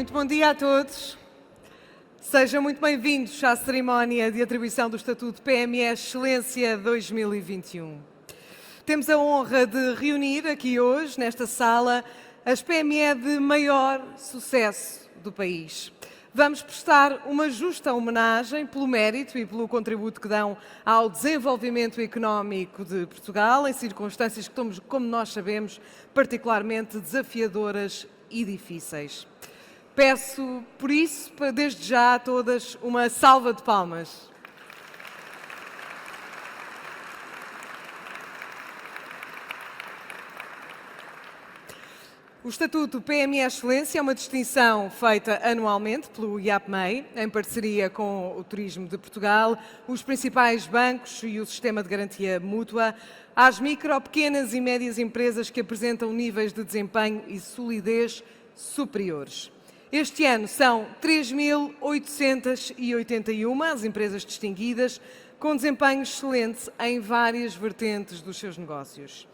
Muito bom dia a todos. Sejam muito bem-vindos à cerimónia de atribuição do Estatuto PME Excelência 2021. Temos a honra de reunir aqui hoje, nesta sala, as PME de maior sucesso do país. Vamos prestar uma justa homenagem pelo mérito e pelo contributo que dão ao desenvolvimento económico de Portugal, em circunstâncias que, como nós sabemos, particularmente desafiadoras e difíceis. Peço, por isso, desde já a todas, uma salva de palmas. O Estatuto PME Excelência é uma distinção feita anualmente pelo IAPMEI, em parceria com o Turismo de Portugal, os principais bancos e o Sistema de Garantia Mútua, às micro, pequenas e médias empresas que apresentam níveis de desempenho e solidez superiores. Este ano são 3.881 as empresas distinguidas, com desempenho excelente em várias vertentes dos seus negócios.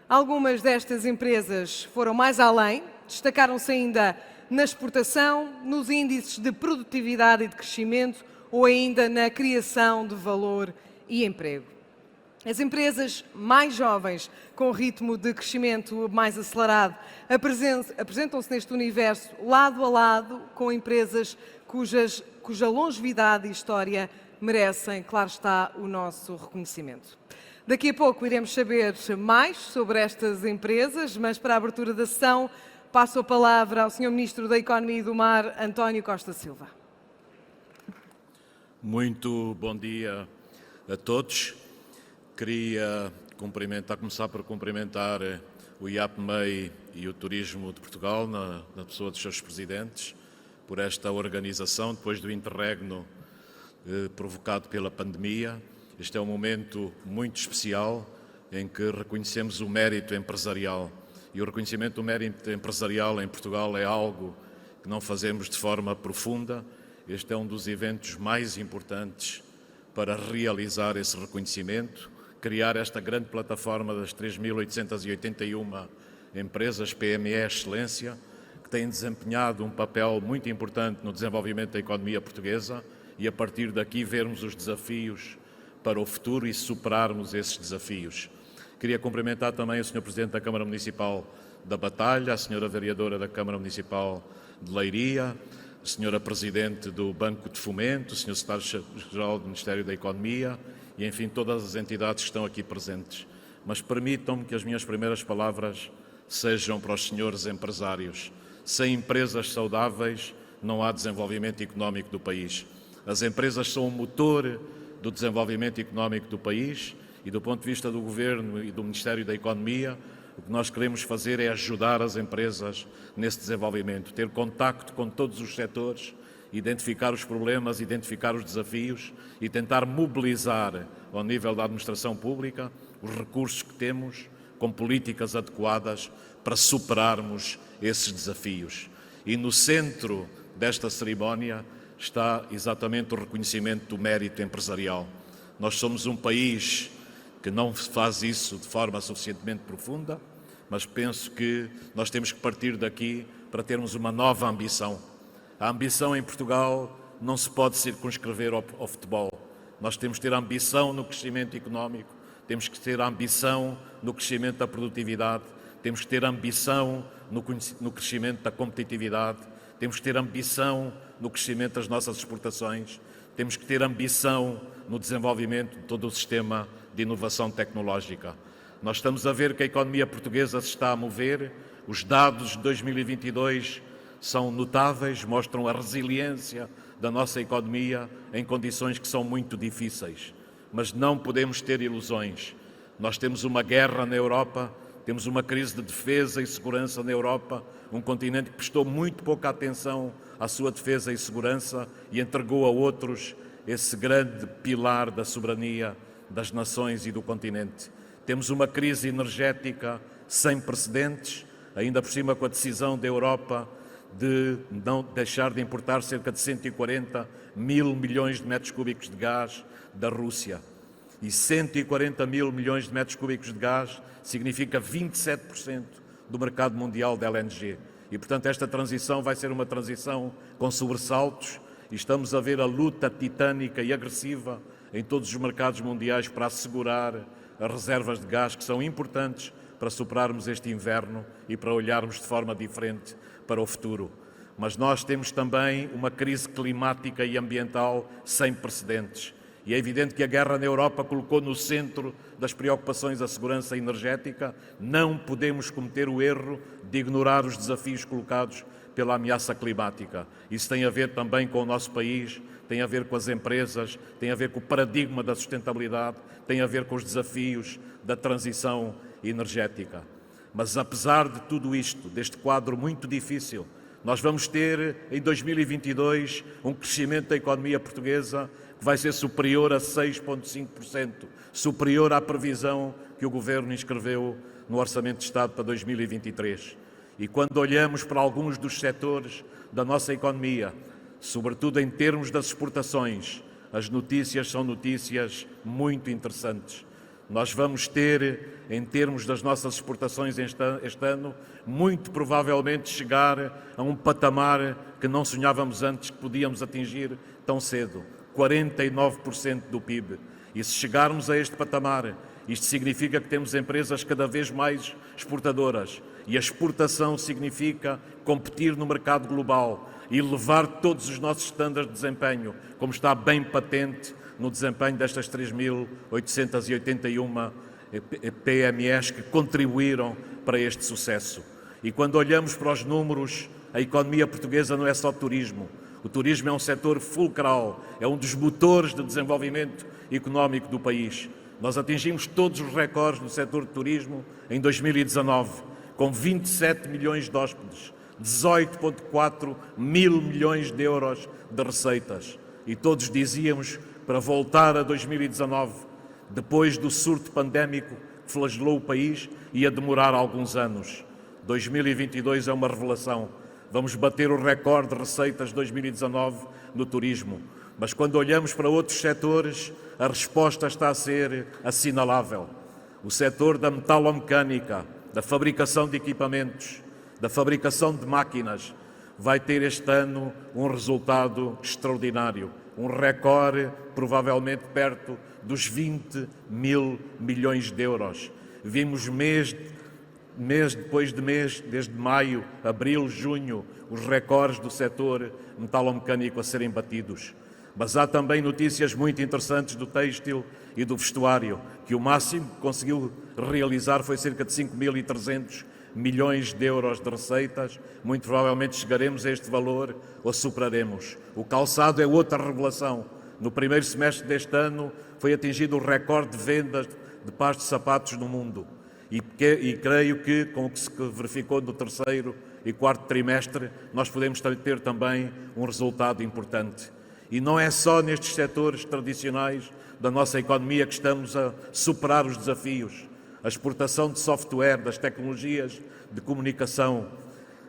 Algumas destas empresas foram mais além, destacaram-se ainda na exportação, nos índices de produtividade e de crescimento ou ainda na criação de valor e emprego. As empresas mais jovens, com ritmo de crescimento mais acelerado, apresentam-se neste universo lado a lado com empresas cuja longevidade e história merecem, claro está, o nosso reconhecimento. Daqui a pouco iremos saber mais sobre estas empresas, mas para a abertura da sessão passo a palavra ao Sr. Ministro da Economia e do Mar, António Costa Silva. Muito bom dia a todos. Queria começar por cumprimentar o IAPMEI e o Turismo de Portugal, na pessoa dos seus presidentes, por esta organização, depois do interregno provocado pela pandemia. Este é um momento muito especial em que reconhecemos o mérito empresarial. E o reconhecimento do mérito empresarial em Portugal é algo que não fazemos de forma profunda. Este é um dos eventos mais importantes para realizar esse reconhecimento, criar esta grande plataforma das 3.881 empresas PME Excelência, que têm desempenhado um papel muito importante no desenvolvimento da economia portuguesa e, a partir daqui, vermos os desafios para o futuro e superarmos esses desafios. Queria cumprimentar também o Sr. Presidente da Câmara Municipal da Batalha, a Sra. Vereadora da Câmara Municipal de Leiria, a Sra. Presidente do Banco de Fomento, o Sr. Secretário-Geral do Ministério da Economia e, enfim, todas as entidades que estão aqui presentes. Mas permitam-me que as minhas primeiras palavras sejam para os senhores empresários. Sem empresas saudáveis não há desenvolvimento económico do país. As empresas são o motor do desenvolvimento económico do país e, do ponto de vista do Governo e do Ministério da Economia, o que nós queremos fazer é ajudar as empresas nesse desenvolvimento, ter contacto com todos os setores, identificar os problemas, identificar os desafios e tentar mobilizar, ao nível da administração pública, os recursos que temos com políticas adequadas para superarmos esses desafios. E no centro desta cerimónia está exatamente o reconhecimento do mérito empresarial. Nós somos um país que não faz isso de forma suficientemente profunda, mas penso que nós temos que partir daqui para termos uma nova ambição. A ambição em Portugal não se pode circunscrever ao futebol. Nós temos que ter ambição no crescimento económico, temos que ter ambição no crescimento da produtividade, temos que ter ambição no crescimento da competitividade, temos que ter ambição no crescimento das nossas exportações, temos que ter ambição no desenvolvimento de todo o sistema de inovação tecnológica. Nós estamos a ver que a economia portuguesa se está a mover, os dados de 2022 são notáveis, mostram a resiliência da nossa economia em condições que são muito difíceis. Mas não podemos ter ilusões. Nós temos uma guerra na Europa, temos uma crise de defesa e segurança na Europa, um continente que prestou muito pouca atenção à sua defesa e segurança e entregou a outros esse grande pilar da soberania das nações e do continente. Temos uma crise energética sem precedentes, ainda por cima com a decisão da Europa de não deixar de importar cerca de 140 mil milhões de metros cúbicos de gás da Rússia. E 140 mil milhões de metros cúbicos de gás significa 27% do mercado mundial de LNG. E, portanto, esta transição vai ser uma transição com sobressaltos e estamos a ver a luta titânica e agressiva em todos os mercados mundiais para assegurar as reservas de gás que são importantes para superarmos este inverno e para olharmos de forma diferente para o futuro. Mas nós temos também uma crise climática e ambiental sem precedentes. E é evidente que a guerra na Europa colocou no centro das preocupações a segurança energética. Não podemos cometer o erro de ignorar os desafios colocados pela ameaça climática. Isso tem a ver também com o nosso país, tem a ver com as empresas, tem a ver com o paradigma da sustentabilidade, tem a ver com os desafios da transição energética. Mas apesar de tudo isto, deste quadro muito difícil, nós vamos ter em 2022 um crescimento da economia portuguesa que vai ser superior a 6,5%, superior à previsão que o Governo inscreveu no Orçamento de Estado para 2023. E quando olhamos para alguns dos setores da nossa economia, sobretudo em termos das exportações, as notícias são notícias muito interessantes. Nós vamos ter, em termos das nossas exportações este ano, muito provavelmente chegar a um patamar que não sonhávamos antes que podíamos atingir tão cedo, 49% do PIB. E se chegarmos a este patamar, isto significa que temos empresas cada vez mais exportadoras. E a exportação significa competir no mercado global e levar todos os nossos estándares de desempenho, como está bem patente no desempenho destas 3.881 PMEs que contribuíram para este sucesso. E quando olhamos para os números, a economia portuguesa não é só turismo. O turismo é um setor fulcral, é um dos motores de desenvolvimento económico do país. Nós atingimos todos os recordes no setor de turismo em 2019, com 27 milhões de hóspedes, 18,4 mil milhões de euros de receitas. E todos dizíamos, para voltar a 2019, depois do surto pandémico que flagelou o país, ia demorar alguns anos. 2022 é uma revelação. Vamos bater o recorde de receitas de 2019 no turismo. Mas quando olhamos para outros setores, a resposta está a ser assinalável. O setor da metalomecânica, da fabricação de equipamentos, da fabricação de máquinas, vai ter este ano um resultado extraordinário. Um recorde, provavelmente perto dos 20 mil milhões de euros. Vimos mês depois de mês, desde maio, abril, junho, os recordes do setor metalomecânico a serem batidos. Mas há também notícias muito interessantes do têxtil e do vestuário, que o máximo que conseguiu realizar foi cerca de 5.300 milhões de euros de receitas. Muito provavelmente chegaremos a este valor ou superaremos. O calçado é outra revelação. No primeiro semestre deste ano foi atingido o recorde de vendas de pares de sapatos no mundo. E creio que, com o que se verificou no terceiro e quarto trimestre, nós podemos ter também um resultado importante. E não é só nestes setores tradicionais da nossa economia que estamos a superar os desafios. A exportação de software, das tecnologias de comunicação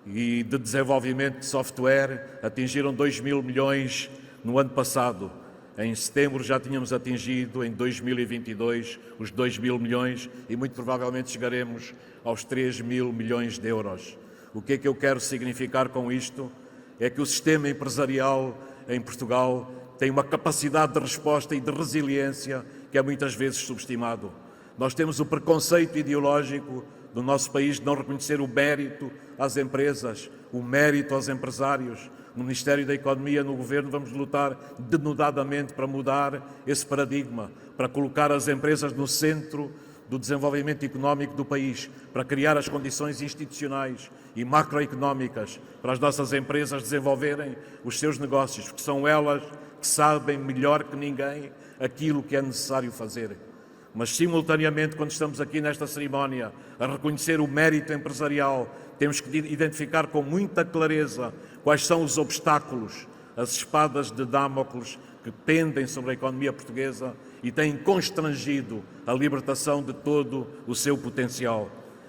e de desenvolvimento de software atingiram 2 mil milhões no ano passado. Em setembro já tínhamos atingido, em 2022, os 2 mil milhões e muito provavelmente chegaremos aos 3 mil milhões de euros. O que é que eu quero significar com isto? É que o sistema empresarial em Portugal tem uma capacidade de resposta e de resiliência que é muitas vezes subestimado. Nós temos o preconceito ideológico do nosso país de não reconhecer o mérito às empresas, o mérito aos empresários. No Ministério da Economia, no Governo, vamos lutar denodadamente para mudar esse paradigma, para colocar as empresas no centro do desenvolvimento económico do país, para criar as condições institucionais e macroeconómicas para as nossas empresas desenvolverem os seus negócios, porque são elas que sabem melhor que ninguém aquilo que é necessário fazer. Mas, simultaneamente, quando estamos aqui nesta cerimónia a reconhecer o mérito empresarial, temos que identificar com muita clareza quais são os obstáculos, as espadas de Damócles que pendem sobre a economia portuguesa e têm constrangido a libertação de todo o seu potencial.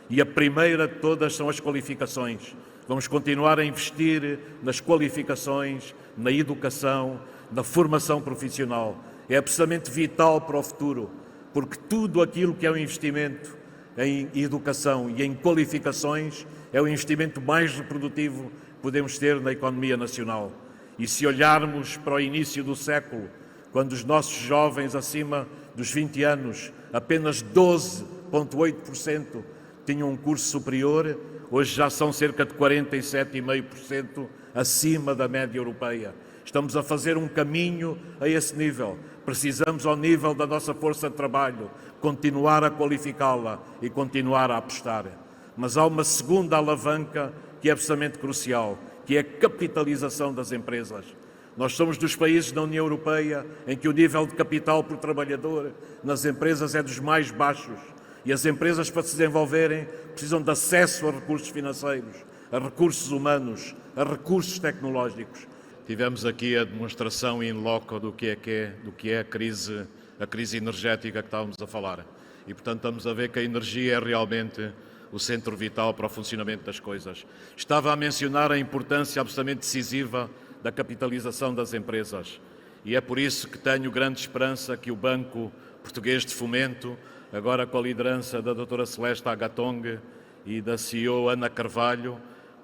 E a primeira de todas são as qualificações. Vamos continuar a investir nas qualificações, na educação, na formação profissional. É absolutamente vital para o futuro, porque tudo aquilo que é um investimento em educação e em qualificações é o investimento mais reprodutivo que podemos ter na economia nacional. E se olharmos para o início do século, quando os nossos jovens acima dos 20 anos, apenas 12,8% tinham um curso superior, hoje já são cerca de 47,5% acima da média europeia. Estamos a fazer um caminho a esse nível. Precisamos, ao nível da nossa força de trabalho, continuar a qualificá-la e continuar a apostar. Mas há uma segunda alavanca que é absolutamente crucial, que é a capitalização das empresas. Nós somos dos países da União Europeia em que o nível de capital por trabalhador nas empresas é dos mais baixos. E as empresas, para se desenvolverem, precisam de acesso a recursos financeiros, a recursos humanos, a recursos tecnológicos. Tivemos aqui a demonstração in loco do que é a crise energética que estávamos a falar. E, portanto, estamos a ver que a energia é realmente o centro vital para o funcionamento das coisas. Estava a mencionar a importância absolutamente decisiva da capitalização das empresas. E é por isso que tenho grande esperança que o Banco Português de Fomento, agora com a liderança da doutora Celeste Agatong e da CEO Ana Carvalho,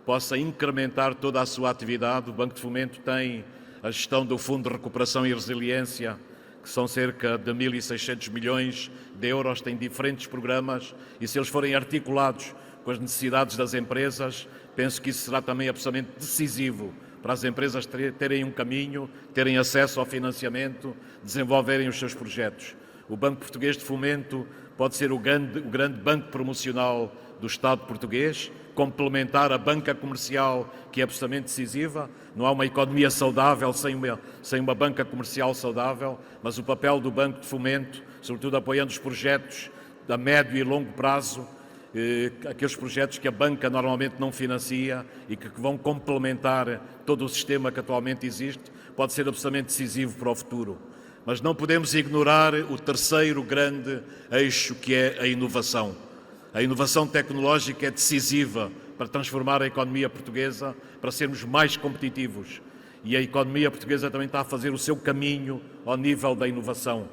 possa incrementar toda a sua atividade. O Banco de Fomento tem a gestão do Fundo de Recuperação e Resiliência, que são cerca de 1.600 milhões de euros, tem diferentes programas e se eles forem articulados com as necessidades das empresas, penso que isso será também absolutamente decisivo para as empresas terem um caminho, terem acesso ao financiamento, desenvolverem os seus projetos. O Banco Português de Fomento pode ser o grande banco promocional do Estado português, complementar a banca comercial, que é absolutamente decisiva. Não há uma economia saudável sem uma banca comercial saudável, mas o papel do Banco de Fomento, sobretudo apoiando os projetos a médio e longo prazo, aqueles projetos que a banca normalmente não financia e que vão complementar todo o sistema que atualmente existe, pode ser absolutamente decisivo para o futuro. Mas não podemos ignorar o terceiro grande eixo, que é a inovação. A inovação tecnológica é decisiva para transformar a economia portuguesa, para sermos mais competitivos. E a economia portuguesa também está a fazer o seu caminho ao nível da inovação.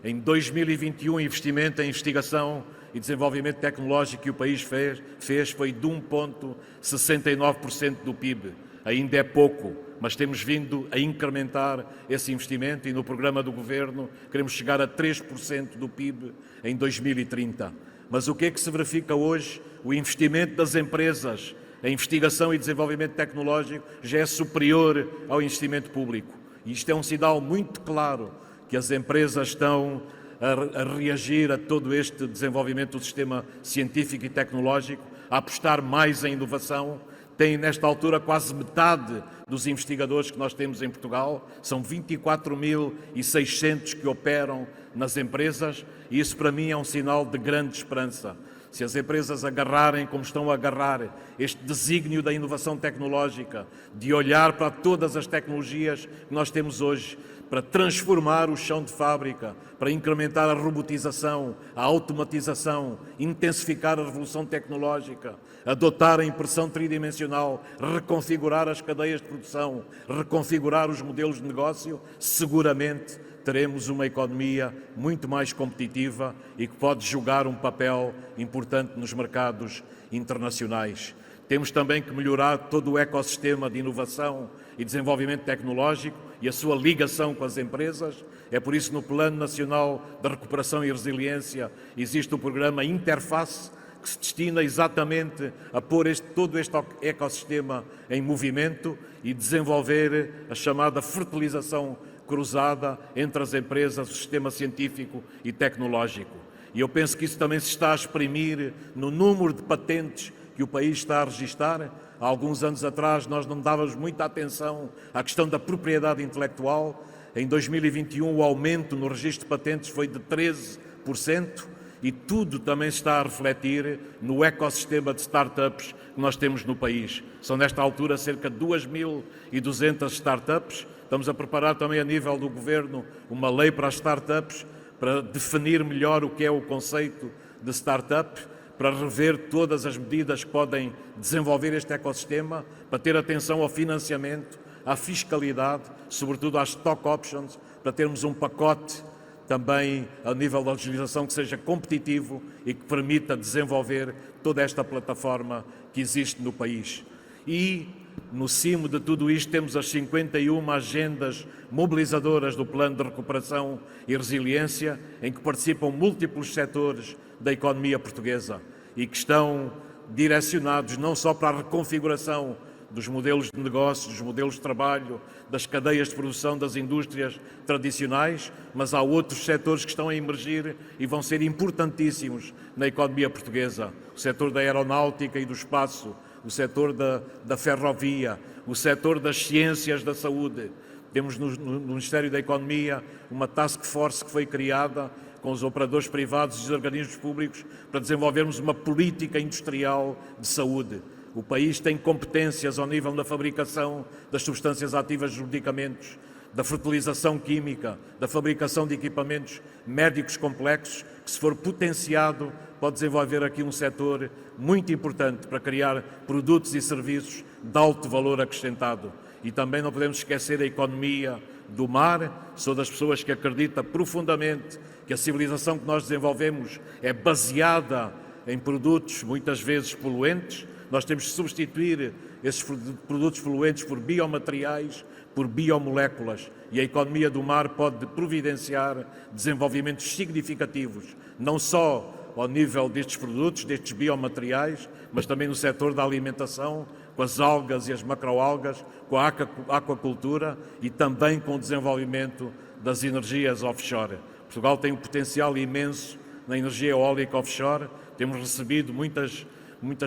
Em 2021, o investimento em investigação e desenvolvimento tecnológico que o país fez foi de 1,69% do PIB. Ainda é pouco, mas temos vindo a incrementar esse investimento e no programa do Governo queremos chegar a 3% do PIB em 2030. Mas o que é que se verifica hoje? O investimento das empresas em investigação e desenvolvimento tecnológico já é superior ao investimento público. E isto é um sinal muito claro que as empresas estão a reagir a todo este desenvolvimento do sistema científico e tecnológico, a apostar mais em inovação. Tem, nesta altura, quase metade dos investigadores que nós temos em Portugal, são 24.600 que operam nas empresas, e isso para mim é um sinal de grande esperança. Se as empresas agarrarem, como estão a agarrar, este desígnio da inovação tecnológica, de olhar para todas as tecnologias que nós temos hoje, para transformar o chão de fábrica, para incrementar a robotização, a automatização, intensificar a revolução tecnológica, adotar a impressão tridimensional, reconfigurar as cadeias de produção, reconfigurar os modelos de negócio, seguramente teremos uma economia muito mais competitiva e que pode jogar um papel importante nos mercados internacionais. Temos também que melhorar todo o ecossistema de inovação e desenvolvimento tecnológico e a sua ligação com as empresas. É por isso que no Plano Nacional de Recuperação e Resiliência existe o programa Interface, que se destina exatamente a pôr todo este ecossistema em movimento e desenvolver a chamada fertilização cruzada entre as empresas, o sistema científico e tecnológico. E eu penso que isso também se está a exprimir no número de patentes que o país está a registar. Há alguns anos atrás nós não dávamos muita atenção à questão da propriedade intelectual. Em 2021 o aumento no registro de patentes foi de 13% e tudo também se está a refletir no ecossistema de startups que nós temos no país. São nesta altura cerca de 2.200 startups. Estamos a preparar também a nível do Governo uma lei para as startups, para definir melhor o que é o conceito de startup, para rever todas as medidas que podem desenvolver este ecossistema, para ter atenção ao financiamento, à fiscalidade, sobretudo às stock options, para termos um pacote também a nível da legislação que seja competitivo e que permita desenvolver toda esta plataforma que existe no país. E, no cimo de tudo isto, temos as 51 agendas mobilizadoras do Plano de Recuperação e Resiliência, em que participam múltiplos setores da economia portuguesa e que estão direcionados não só para a reconfiguração dos modelos de negócio, dos modelos de trabalho, das cadeias de produção das indústrias tradicionais, mas há outros setores que estão a emergir e vão ser importantíssimos na economia portuguesa. O setor da aeronáutica e do espaço, o setor da ferrovia, o setor das ciências da saúde. Temos no Ministério da Economia uma task force que foi criada com os operadores privados e os organismos públicos para desenvolvermos uma política industrial de saúde. O país tem competências ao nível da fabricação das substâncias ativas dos medicamentos, da fertilização química, da fabricação de equipamentos médicos complexos, que se for potenciado pode desenvolver aqui um setor muito importante para criar produtos e serviços de alto valor acrescentado. E também não podemos esquecer a economia do mar. Sou das pessoas que acredita profundamente que a civilização que nós desenvolvemos é baseada em produtos muitas vezes poluentes. Nós temos de substituir esses produtos poluentes por biomateriais, por biomoléculas, e a economia do mar pode providenciar desenvolvimentos significativos, não só ao nível destes produtos, destes biomateriais, mas também no setor da alimentação, com as algas e as macroalgas, com a aquacultura e também com o desenvolvimento das energias offshore. Portugal tem um potencial imenso na energia eólica offshore. Temos recebido muitas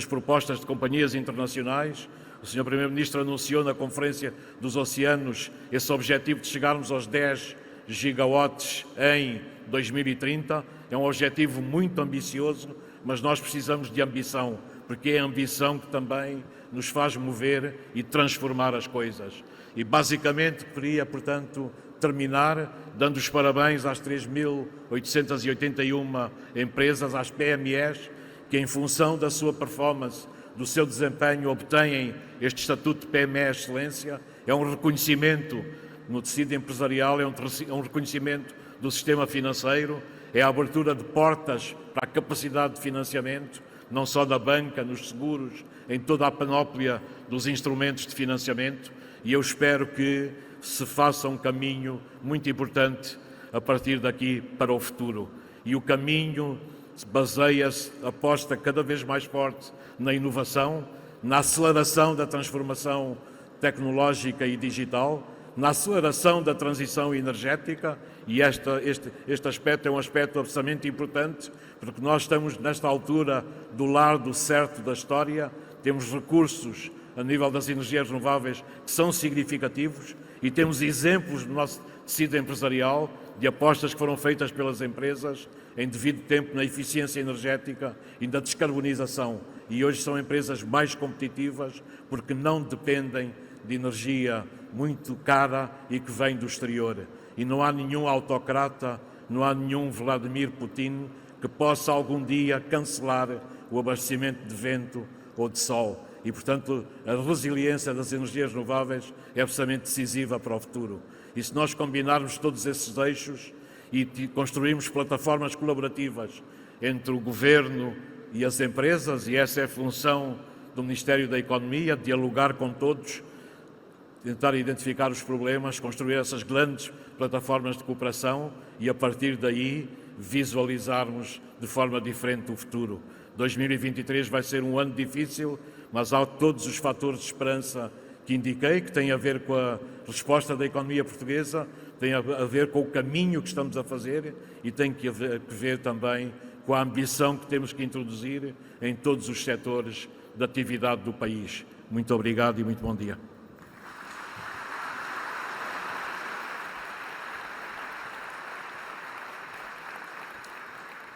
propostas de companhias internacionais. O Sr. Primeiro-Ministro anunciou na Conferência dos Oceanos esse objetivo de chegarmos aos 10 gigawatts em 2030. É um objetivo muito ambicioso, mas nós precisamos de ambição, porque é a ambição que também nos faz mover e transformar as coisas. E basicamente queria, portanto, terminar dando os parabéns às 3.881 empresas, às PMEs, que em função da sua performance, do seu desempenho, obtêm este estatuto de PME Excelência. É um reconhecimento no tecido empresarial, é um reconhecimento do sistema financeiro, é a abertura de portas para a capacidade de financiamento, não só da banca, nos seguros, em toda a panóplia dos instrumentos de financiamento, e eu espero que se faça um caminho muito importante a partir daqui para o futuro. E o caminho baseia-se, aposta cada vez mais forte na inovação, na aceleração da transformação tecnológica e digital, na aceleração da transição energética, e este aspecto é um aspecto absolutamente importante, porque nós estamos nesta altura do lado certo da história, temos recursos a nível das energias renováveis que são significativos e temos exemplos no nosso tecido empresarial de apostas que foram feitas pelas empresas em devido tempo na eficiência energética e na descarbonização, e hoje são empresas mais competitivas porque não dependem de energia muito cara e que vem do exterior. E não há nenhum autocrata, não há nenhum Vladimir Putin que possa algum dia cancelar o abastecimento de vento ou de sol. E, portanto, a resiliência das energias renováveis é absolutamente decisiva para o futuro. E se nós combinarmos todos esses eixos e construirmos plataformas colaborativas entre o Governo e as empresas, e essa é a função do Ministério da Economia, dialogar com todos, tentar identificar os problemas, construir essas grandes plataformas de cooperação e, a partir daí, visualizarmos de forma diferente o futuro. 2023 vai ser um ano difícil, mas há todos os fatores de esperança que indiquei, que têm a ver com a resposta da economia portuguesa, tem a ver com o caminho que estamos a fazer e tem que ver também com a ambição que temos que introduzir em todos os setores da atividade do país. Muito obrigado e muito bom dia.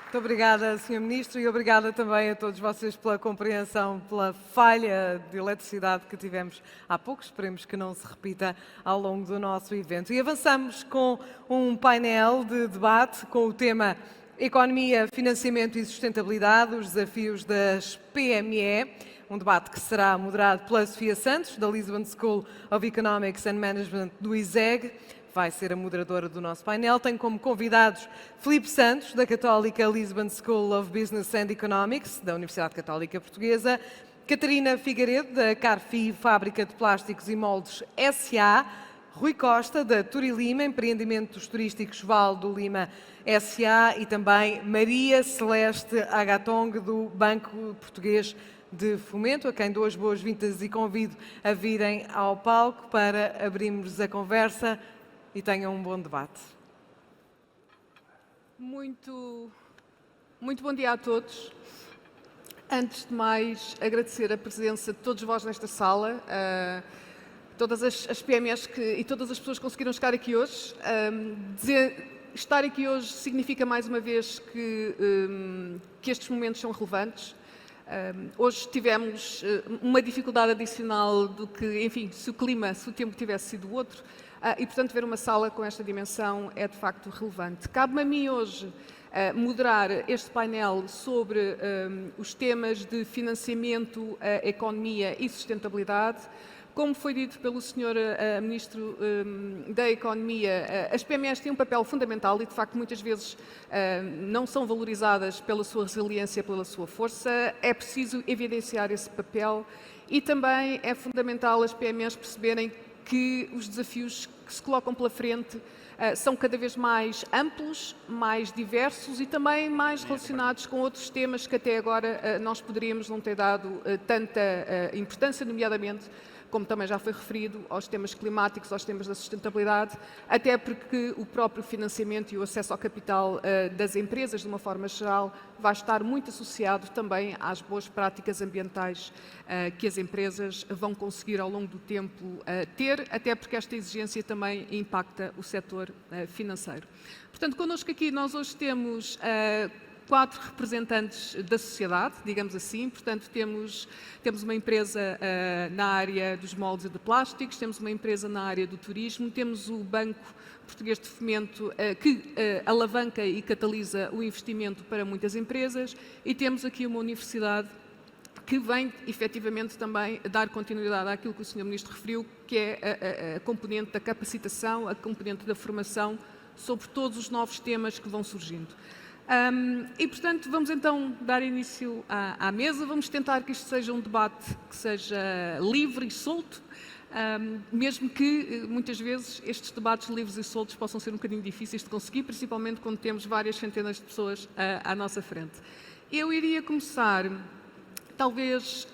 Muito obrigada, Sr. Ministro, e obrigada também a todos vocês pela compreensão, pela falha de eletricidade que tivemos há pouco. Esperemos que não se repita ao longo do nosso evento. E avançamos com um painel de debate com o tema Economia, Financiamento e Sustentabilidade, os desafios das PME. Um debate que será moderado pela Sofia Santos, da Lisbon School of Economics and Management do ISEG, vai ser a moderadora do nosso painel. Tenho como convidados Filipe Santos, da Católica Lisbon School of Business and Economics, da Universidade Católica Portuguesa, Catarina Figueiredo, da Carfi Fábrica de Plásticos e Moldes S.A., Rui Costa, da Turilima, Empreendimentos Turísticos Val do Lima S.A. e também Maria Celeste Agatong, do Banco Português de Fomento, a quem dou as boas-vindas e convido a virem ao palco para abrirmos a conversa e tenham um bom debate. Muito bom dia a todos. Antes de mais, agradecer a presença de todos vós nesta sala, todas as PMEs e todas as pessoas que conseguiram chegar aqui hoje. Estar aqui hoje significa mais uma vez que estes momentos são relevantes. Hoje tivemos uma dificuldade adicional do que, enfim, se o tempo tivesse sido outro, e portanto ver uma sala com esta dimensão é de facto relevante. Cabe-me a mim hoje moderar este painel sobre os temas de financiamento, economia e sustentabilidade. Como foi dito pelo Sr. Ministro da Economia, as PMEs têm um papel fundamental e, de facto, muitas vezes não são valorizadas pela sua resiliência, pela sua força. É preciso evidenciar esse papel e também é fundamental as PMEs perceberem que os desafios que se colocam pela frente são cada vez mais amplos, mais diversos e também mais relacionados com outros temas que até agora nós poderíamos não ter dado tanta importância, nomeadamente, como também já foi referido, aos temas climáticos, aos temas da sustentabilidade, até porque o próprio financiamento e o acesso ao capital das empresas, de uma forma geral, vai estar muito associado também às boas práticas ambientais que as empresas vão conseguir ao longo do tempo ter, até porque esta exigência também impacta o setor financeiro. Portanto, connosco aqui nós hoje temos 4 representantes da sociedade, digamos assim. Portanto, temos uma empresa na área dos moldes e de plásticos, temos uma empresa na área do turismo, temos o Banco Português de Fomento que alavanca e catalisa o investimento para muitas empresas e temos aqui uma universidade que vem, efetivamente, também dar continuidade àquilo que o Sr. Ministro referiu, que é a componente da capacitação, a componente da formação sobre todos os novos temas que vão surgindo. E, portanto, vamos então dar início à mesa. Vamos tentar que isto seja um debate que seja livre e solto, mesmo que, muitas vezes, estes debates livres e soltos possam ser um bocadinho difíceis de conseguir, principalmente quando temos várias centenas de pessoas à nossa frente. Eu iria começar, talvez,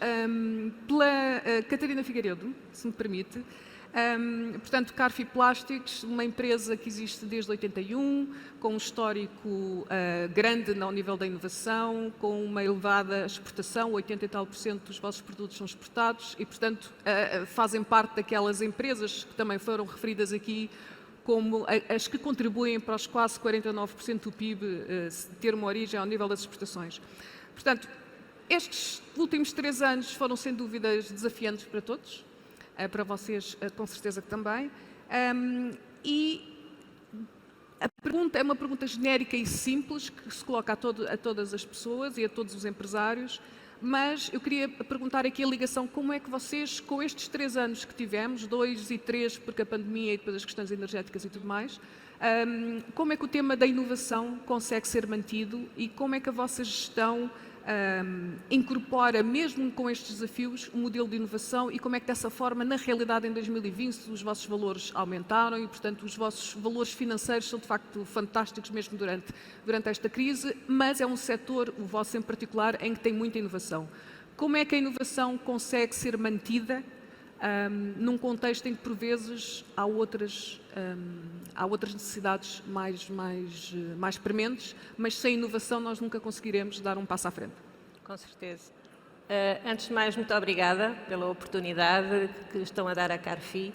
pela Catarina Figueiredo, se me permite. Portanto, Carfi Plásticos, uma empresa que existe desde 81, com um histórico grande ao nível da inovação, com uma elevada exportação, 80 e tal % dos vossos produtos são exportados e, portanto, fazem parte daquelas empresas que também foram referidas aqui como as que contribuem para os quase 49% do PIB ter uma origem ao nível das exportações. Portanto, estes últimos 3 anos foram, sem dúvidas, desafiantes para todos. Para vocês, com certeza que também. E a pergunta é uma pergunta genérica e simples, que se coloca a todas as pessoas e a todos os empresários, mas eu queria perguntar aqui a ligação, como é que vocês, com estes 3 anos que tivemos, 2 e 3, porque a pandemia e depois as questões energéticas e tudo mais, como é que o tema da inovação consegue ser mantido e como é que a vossa gestão incorpora, mesmo com estes desafios, um modelo de inovação e como é que dessa forma, na realidade, em 2020, os vossos valores aumentaram e, portanto, os vossos valores financeiros são, de facto, fantásticos mesmo durante esta crise, mas é um setor, o vosso em particular, em que tem muita inovação. Como é que a inovação consegue ser mantida num contexto em que, por vezes, há outras necessidades mais prementes, mas sem inovação nós nunca conseguiremos dar um passo à frente? Com certeza. Antes de mais, muito obrigada pela oportunidade que estão a dar à Carfi.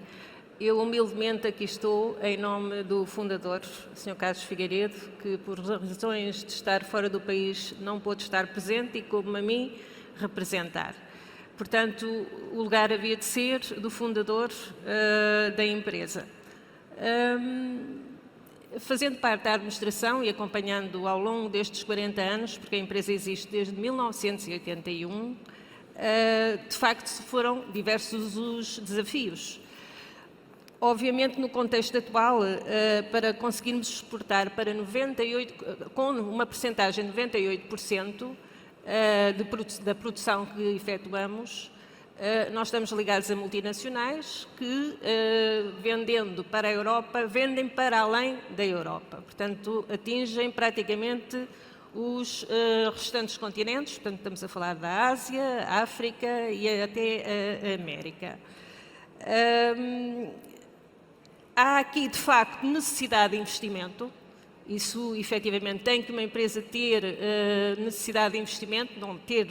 Eu, humildemente, aqui estou em nome do fundador, o Sr. Carlos Figueiredo, que, por razões de estar fora do país, não pôde estar presente e, como a mim, representar. Portanto, o lugar havia de ser do fundador da empresa. Fazendo parte da administração e acompanhando ao longo destes 40 anos, porque a empresa existe desde 1981, de facto foram diversos os desafios. Obviamente, no contexto atual, para conseguirmos exportar para 98, com uma percentagem de 98% da produção que efetuamos, nós estamos ligados a multinacionais que, vendendo para a Europa, vendem para além da Europa. Portanto, atingem praticamente os restantes continentes. Portanto, estamos a falar da Ásia, África e até a América. Há aqui, de facto, necessidade de investimento. Isso, efetivamente, tem que uma empresa ter necessidade de investimento, não ter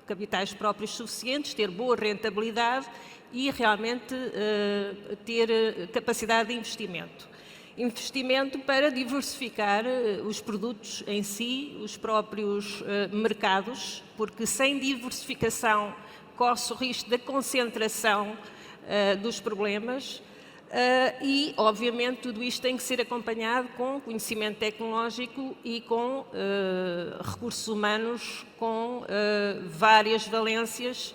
capitais próprios suficientes, ter boa rentabilidade e realmente ter capacidade de investimento. Investimento para diversificar os produtos em si, os próprios mercados, porque sem diversificação corre-se o risco da concentração dos problemas. E, obviamente, tudo isto tem que ser acompanhado com conhecimento tecnológico e com recursos humanos com várias valências,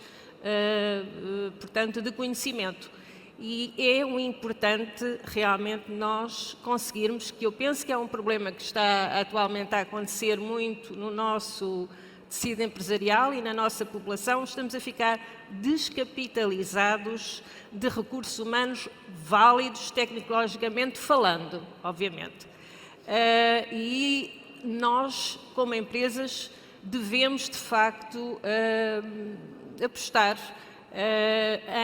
portanto, de conhecimento. E é importante realmente nós conseguirmos, que eu penso que é um problema que está atualmente a acontecer muito no nosso tecido empresarial e na nossa população, estamos a ficar descapitalizados de recursos humanos válidos, tecnologicamente falando, obviamente. E nós, como empresas, devemos, de facto, apostar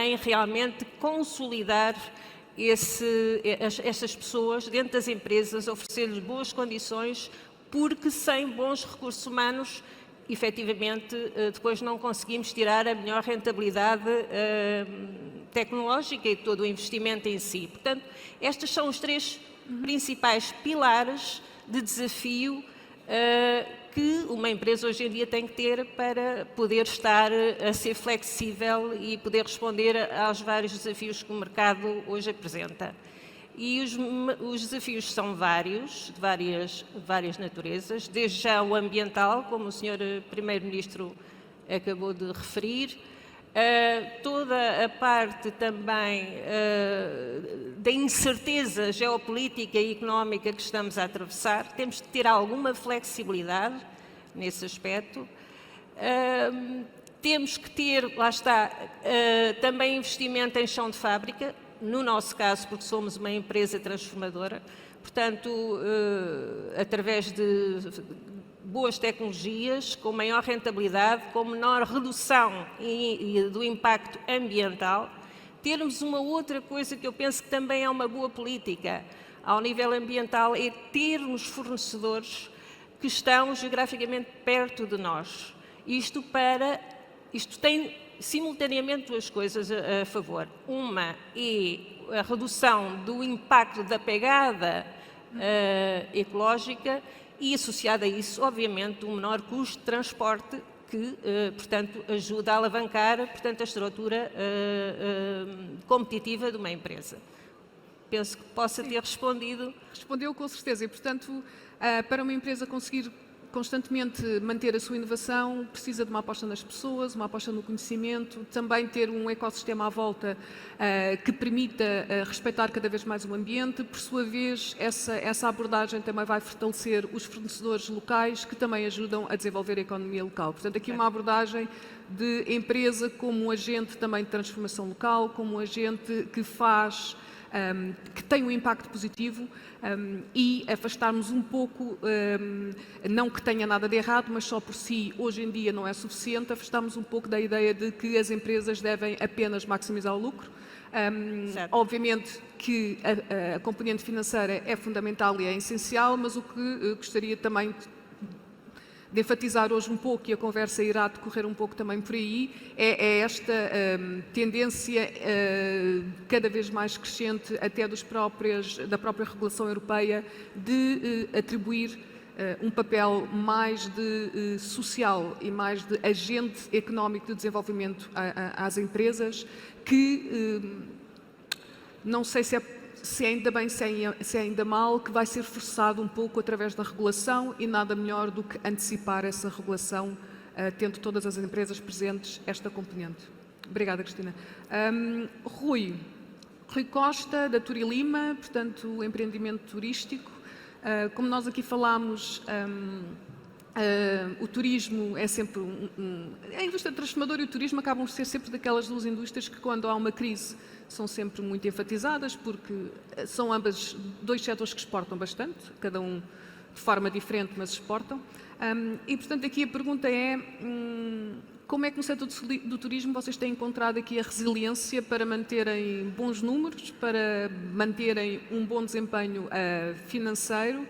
em realmente consolidar essas pessoas dentro das empresas, oferecer-lhes boas condições, porque sem bons recursos humanos, efetivamente, depois não conseguimos tirar a melhor rentabilidade tecnológica e todo o investimento em si. Portanto, estes são os 3 principais pilares de desafio que uma empresa hoje em dia tem que ter para poder estar a ser flexível e poder responder aos vários desafios que o mercado hoje apresenta. E os desafios são vários, de várias naturezas, desde já o ambiental, como o Sr. Primeiro-Ministro acabou de referir, toda a parte também da incerteza geopolítica e económica que estamos a atravessar. Temos de ter alguma flexibilidade nesse aspecto. Temos que ter, lá está, também investimento em chão de fábrica, no nosso caso, porque somos uma empresa transformadora, portanto, através de boas tecnologias, com maior rentabilidade, com menor redução do impacto ambiental. Termos uma outra coisa que eu penso que também é uma boa política ao nível ambiental, é termos fornecedores que estão geograficamente perto de nós. Isto tem simultaneamente 2 coisas a favor. Uma é a redução do impacto da pegada ecológica e, associado a isso, obviamente, um menor custo de transporte que, portanto, ajuda a alavancar, portanto, a estrutura competitiva de uma empresa. Penso que possa ter respondido. Respondeu com certeza e, portanto, para uma empresa conseguir constantemente manter a sua inovação, precisa de uma aposta nas pessoas, uma aposta no conhecimento, também ter um ecossistema à volta que permita respeitar cada vez mais o ambiente. Por sua vez, essa abordagem também vai fortalecer os fornecedores locais, que também ajudam a desenvolver a economia local. Portanto, aqui uma abordagem de empresa como um agente também de transformação local, como um agente que faz... que tem um impacto positivo e afastarmos um pouco, não que tenha nada de errado, mas só por si hoje em dia não é suficiente, afastarmos um pouco da ideia de que as empresas devem apenas maximizar o lucro. Obviamente que a componente financeira é fundamental e é essencial, mas o que gostaria também de enfatizar hoje um pouco, e a conversa irá decorrer um pouco também por aí, é esta tendência cada vez mais crescente até da própria regulação europeia de atribuir um papel mais de social e mais de agente económico de desenvolvimento às empresas, que não sei se é ainda bem, se é ainda mal, que vai ser forçado um pouco através da regulação, e nada melhor do que antecipar essa regulação, tendo todas as empresas presentes esta componente. Obrigada, Cristina. Rui, Rui Costa, da Turilima, portanto, o empreendimento turístico. Como nós aqui falámos, o turismo é sempre a indústria transformadora e o turismo acabam por ser sempre daquelas duas indústrias que, quando há uma crise, são sempre muito enfatizadas, porque são ambas dois setores que exportam bastante, cada um de forma diferente, mas exportam. E, portanto, aqui a pergunta é como é que no setor do turismo vocês têm encontrado aqui a resiliência para manterem bons números, para manterem um bom desempenho financeiro,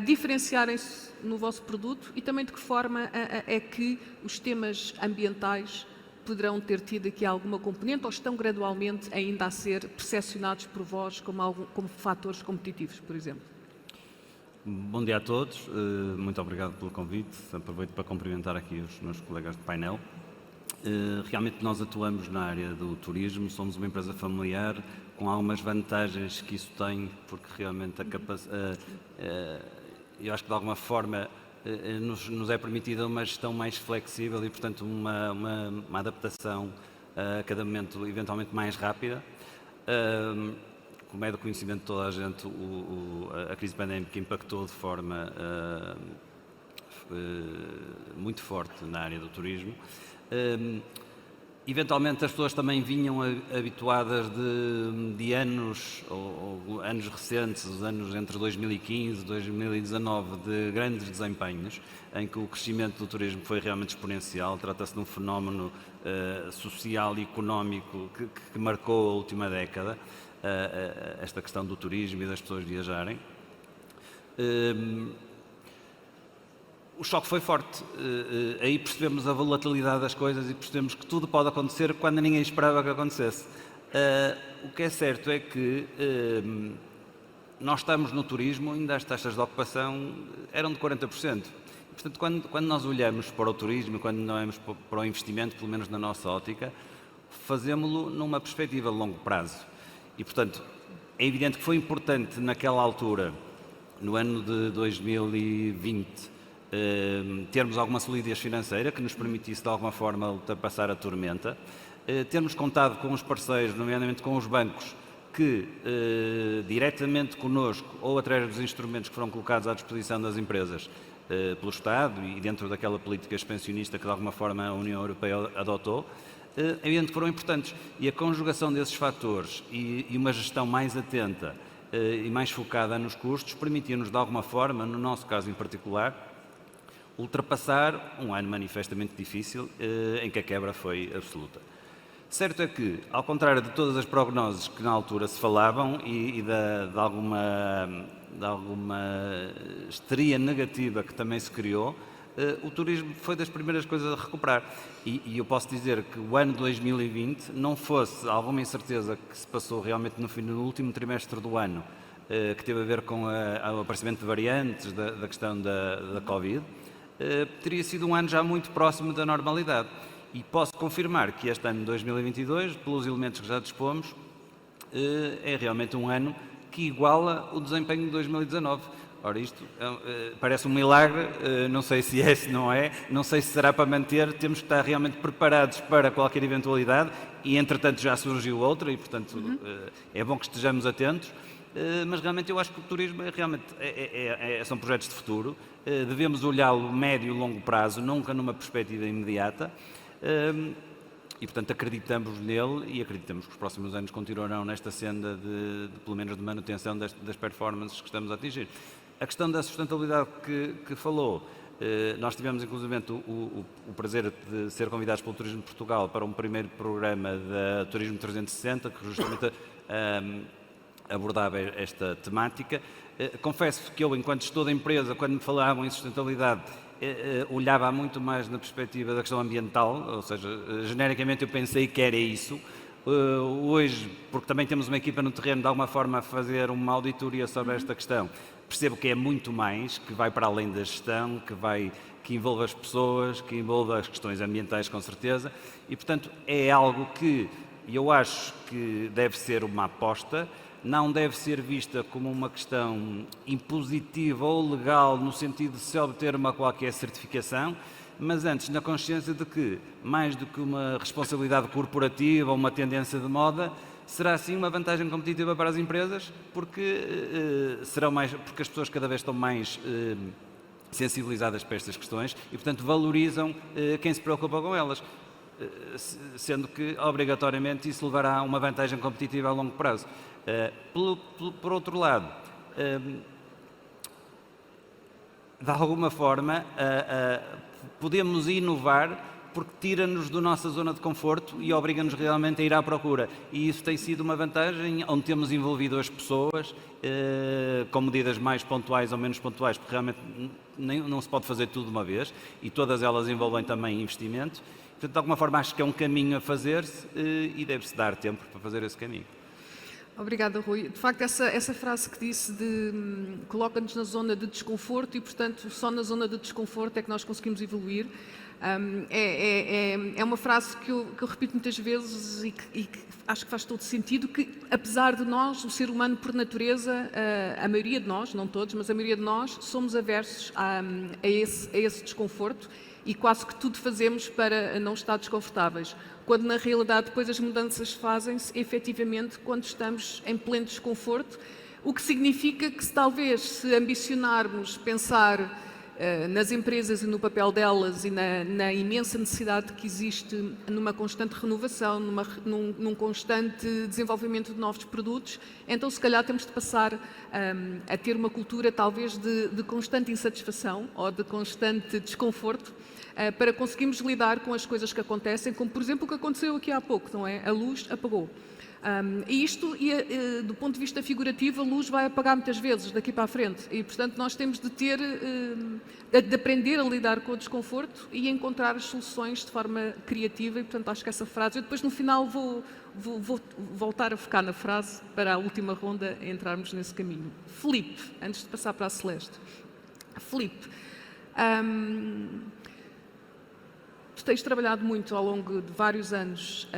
diferenciarem-se no vosso produto e também de que forma é que os temas ambientais poderão ter tido aqui alguma componente ou estão gradualmente ainda a ser percepcionados por vós como fatores competitivos, por exemplo? Bom dia a todos, muito obrigado pelo convite. Aproveito para cumprimentar aqui os meus colegas de painel. Realmente nós atuamos na área do turismo, somos uma empresa familiar com algumas vantagens que isso tem, porque realmente eu acho que de alguma forma nos é permitida uma gestão mais flexível e, portanto, uma adaptação a cada momento eventualmente mais rápida. Como é do conhecimento de toda a gente, a crise pandémica impactou de forma muito forte na área do turismo. Eventualmente as pessoas também vinham habituadas de anos, ou anos recentes, os anos entre 2015 e 2019, de grandes desempenhos, em que o crescimento do turismo foi realmente exponencial. Trata-se de um fenómeno social e económico que marcou a última década. Esta questão do turismo e das pessoas viajarem. O choque foi forte, aí percebemos a volatilidade das coisas e percebemos que tudo pode acontecer quando ninguém esperava que acontecesse. O que é certo é que nós estamos no turismo, ainda as taxas de ocupação eram de 40%. Portanto, quando nós olhamos para o turismo, quando nós olhamos para o investimento, pelo menos na nossa ótica, fazemos-lo numa perspectiva de longo prazo. E, portanto, é evidente que foi importante naquela altura, no ano de 2020, termos alguma solidez financeira que nos permitisse de alguma forma ultrapassar a tormenta, termos contado com os parceiros, nomeadamente com os bancos, que diretamente connosco ou através dos instrumentos que foram colocados à disposição das empresas pelo Estado e dentro daquela política expansionista que de alguma forma a União Europeia adotou, é evidente que foram importantes. E a conjugação desses fatores e uma gestão mais atenta e mais focada nos custos permitiu-nos de alguma forma, no nosso caso em particular, ultrapassar um ano manifestamente difícil em que a quebra foi absoluta. Certo é que, ao contrário de todas as prognoses que na altura se falavam e de alguma histeria negativa que também se criou, o turismo foi das primeiras coisas a recuperar. E eu posso dizer que o ano 2020 não fosse alguma incerteza que se passou realmente no último trimestre do ano, que teve a ver com o aparecimento de variantes da questão da Covid, teria sido um ano já muito próximo da normalidade. E posso confirmar que este ano de 2022, pelos elementos que já dispomos, é realmente um ano que iguala o desempenho de 2019. Ora, isto parece um milagre, não sei se é, se não é, não sei se será para manter, temos que estar realmente preparados para qualquer eventualidade e, entretanto, já surgiu outra e, portanto, é bom que estejamos atentos, mas realmente eu acho que o turismo realmente são projetos de futuro, devemos olhá-lo médio e longo prazo, nunca numa perspectiva imediata, e, portanto, acreditamos nele e acreditamos que os próximos anos continuarão nesta senda pelo menos, de manutenção das performances que estamos a atingir. A questão da sustentabilidade que falou, nós tivemos, inclusivamente, o prazer de ser convidados pelo Turismo de Portugal para um primeiro programa da Turismo 360, que justamente abordava esta temática. Confesso que eu, enquanto gestor da empresa, quando me falavam em sustentabilidade, olhava muito mais na perspectiva da questão ambiental, ou seja, genericamente eu pensei que era isso. Hoje, porque também temos uma equipa no terreno, de alguma forma, a fazer uma auditoria sobre esta questão, percebo que é muito mais, que vai para além da gestão, que envolve as pessoas, que envolve as questões ambientais, com certeza, e, portanto, é algo que eu acho que deve ser uma aposta, não deve ser vista como uma questão impositiva ou legal no sentido de se obter uma qualquer certificação, mas antes na consciência de que, mais do que uma responsabilidade corporativa ou uma tendência de moda, será sim uma vantagem competitiva para as empresas, porque porque as pessoas cada vez estão mais sensibilizadas para estas questões e, portanto, valorizam quem se preocupa com elas, sendo que, obrigatoriamente, isso levará a uma vantagem competitiva a longo prazo. Por outro lado, de alguma forma, podemos inovar porque tira-nos da nossa zona de conforto e obriga-nos realmente a ir à procura. E isso tem sido uma vantagem, onde temos envolvido as pessoas com medidas mais pontuais ou menos pontuais, porque realmente não se pode fazer tudo de uma vez e todas elas envolvem também investimento. Portanto, de alguma forma, acho que é um caminho a fazer-se e deve-se dar tempo para fazer esse caminho. Obrigada, Rui. De facto, essa frase que disse de coloca-nos na zona de desconforto e, portanto, só na zona de desconforto é que nós conseguimos evoluir. É uma frase que eu repito muitas vezes e que acho que faz todo sentido, que apesar de nós, o ser humano por natureza, a maioria de nós, não todos, mas a maioria de nós, somos aversos a esse desconforto e quase que tudo fazemos para não estar desconfortáveis, quando na realidade depois as mudanças fazem-se efetivamente quando estamos em pleno desconforto, o que significa que se ambicionarmos pensar nas empresas e no papel delas e na imensa necessidade que existe numa constante renovação, num constante desenvolvimento de novos produtos, então se calhar temos de passar a ter uma cultura talvez de constante insatisfação ou de constante desconforto para conseguirmos lidar com as coisas que acontecem, como por exemplo o que aconteceu aqui há pouco, não é? A luz apagou. E isto, do ponto de vista figurativo, a luz vai apagar muitas vezes daqui para a frente e, portanto, nós temos de aprender a lidar com o desconforto e encontrar as soluções de forma criativa e, portanto, acho que essa frase, eu depois no final vou voltar a focar na frase para a última ronda entrarmos nesse caminho. Filipe, antes de passar para a Celeste. Filipe, tu tens trabalhado muito ao longo de vários anos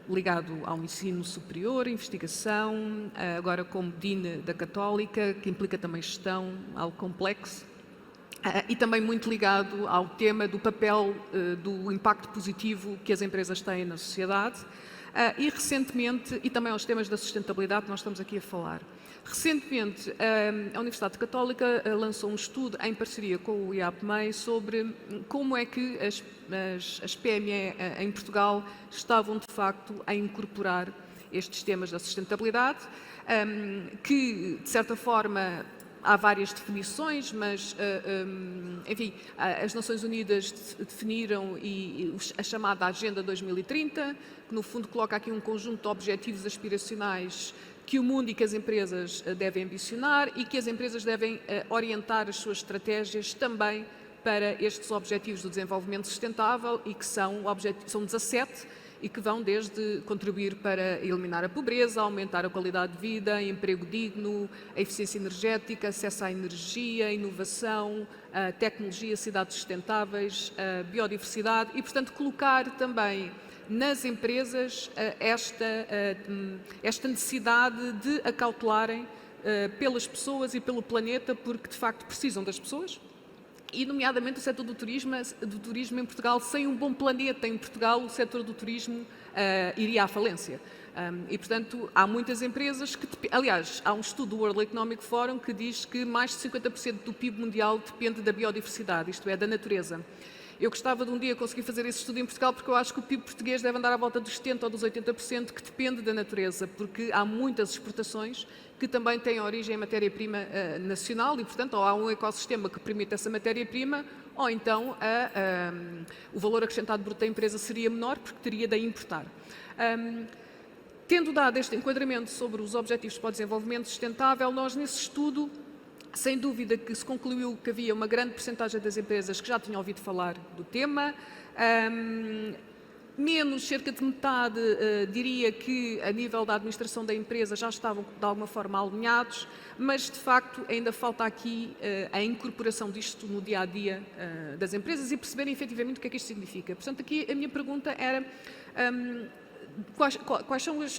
ligado ao ensino superior, investigação, agora como Dean da Católica, que implica também gestão, algo complexo, e também muito ligado ao tema do papel do impacto positivo que as empresas têm na sociedade e recentemente, e também aos temas da sustentabilidade que nós estamos aqui a falar. Recentemente, a Universidade Católica lançou um estudo em parceria com o IAPMEI sobre como é que as PME em Portugal estavam, de facto, a incorporar estes temas da sustentabilidade, que, de certa forma, há várias definições, mas, enfim, as Nações Unidas definiram a chamada Agenda 2030, que, no fundo, coloca aqui um conjunto de objetivos aspiracionais que o mundo e que as empresas devem ambicionar e que as empresas devem orientar as suas estratégias também para estes objetivos do desenvolvimento sustentável e que são 17 e que vão desde contribuir para eliminar a pobreza, aumentar a qualidade de vida, emprego digno, a eficiência energética, acesso à energia, inovação, tecnologia, cidades sustentáveis, biodiversidade e, portanto, colocar também nas empresas esta necessidade de acautelarem pelas pessoas e pelo planeta, porque de facto precisam das pessoas, e nomeadamente o setor do turismo em Portugal. Sem um bom planeta em Portugal, o setor do turismo iria à falência. E, portanto, há muitas empresas que... Aliás, há um estudo do World Economic Forum que diz que mais de 50% do PIB mundial depende da biodiversidade, isto é, da natureza. Eu gostava de um dia conseguir fazer esse estudo em Portugal, porque eu acho que o PIB português deve andar à volta dos 70% ou dos 80%, que depende da natureza, porque há muitas exportações que também têm origem em matéria-prima nacional e, portanto, ou há um ecossistema que permite essa matéria-prima, ou então o valor acrescentado bruto da empresa seria menor, porque teria de importar. Tendo dado este enquadramento sobre os Objetivos para o Desenvolvimento Sustentável, nós, nesse estudo, sem dúvida que se concluiu que havia uma grande percentagem das empresas que já tinham ouvido falar do tema, cerca de metade, diria que a nível da administração da empresa já estavam de alguma forma alinhados, mas de facto ainda falta aqui a incorporação disto no dia-a-dia das empresas e perceberem efetivamente o que é que isto significa. Portanto, aqui a minha pergunta era... Quais são os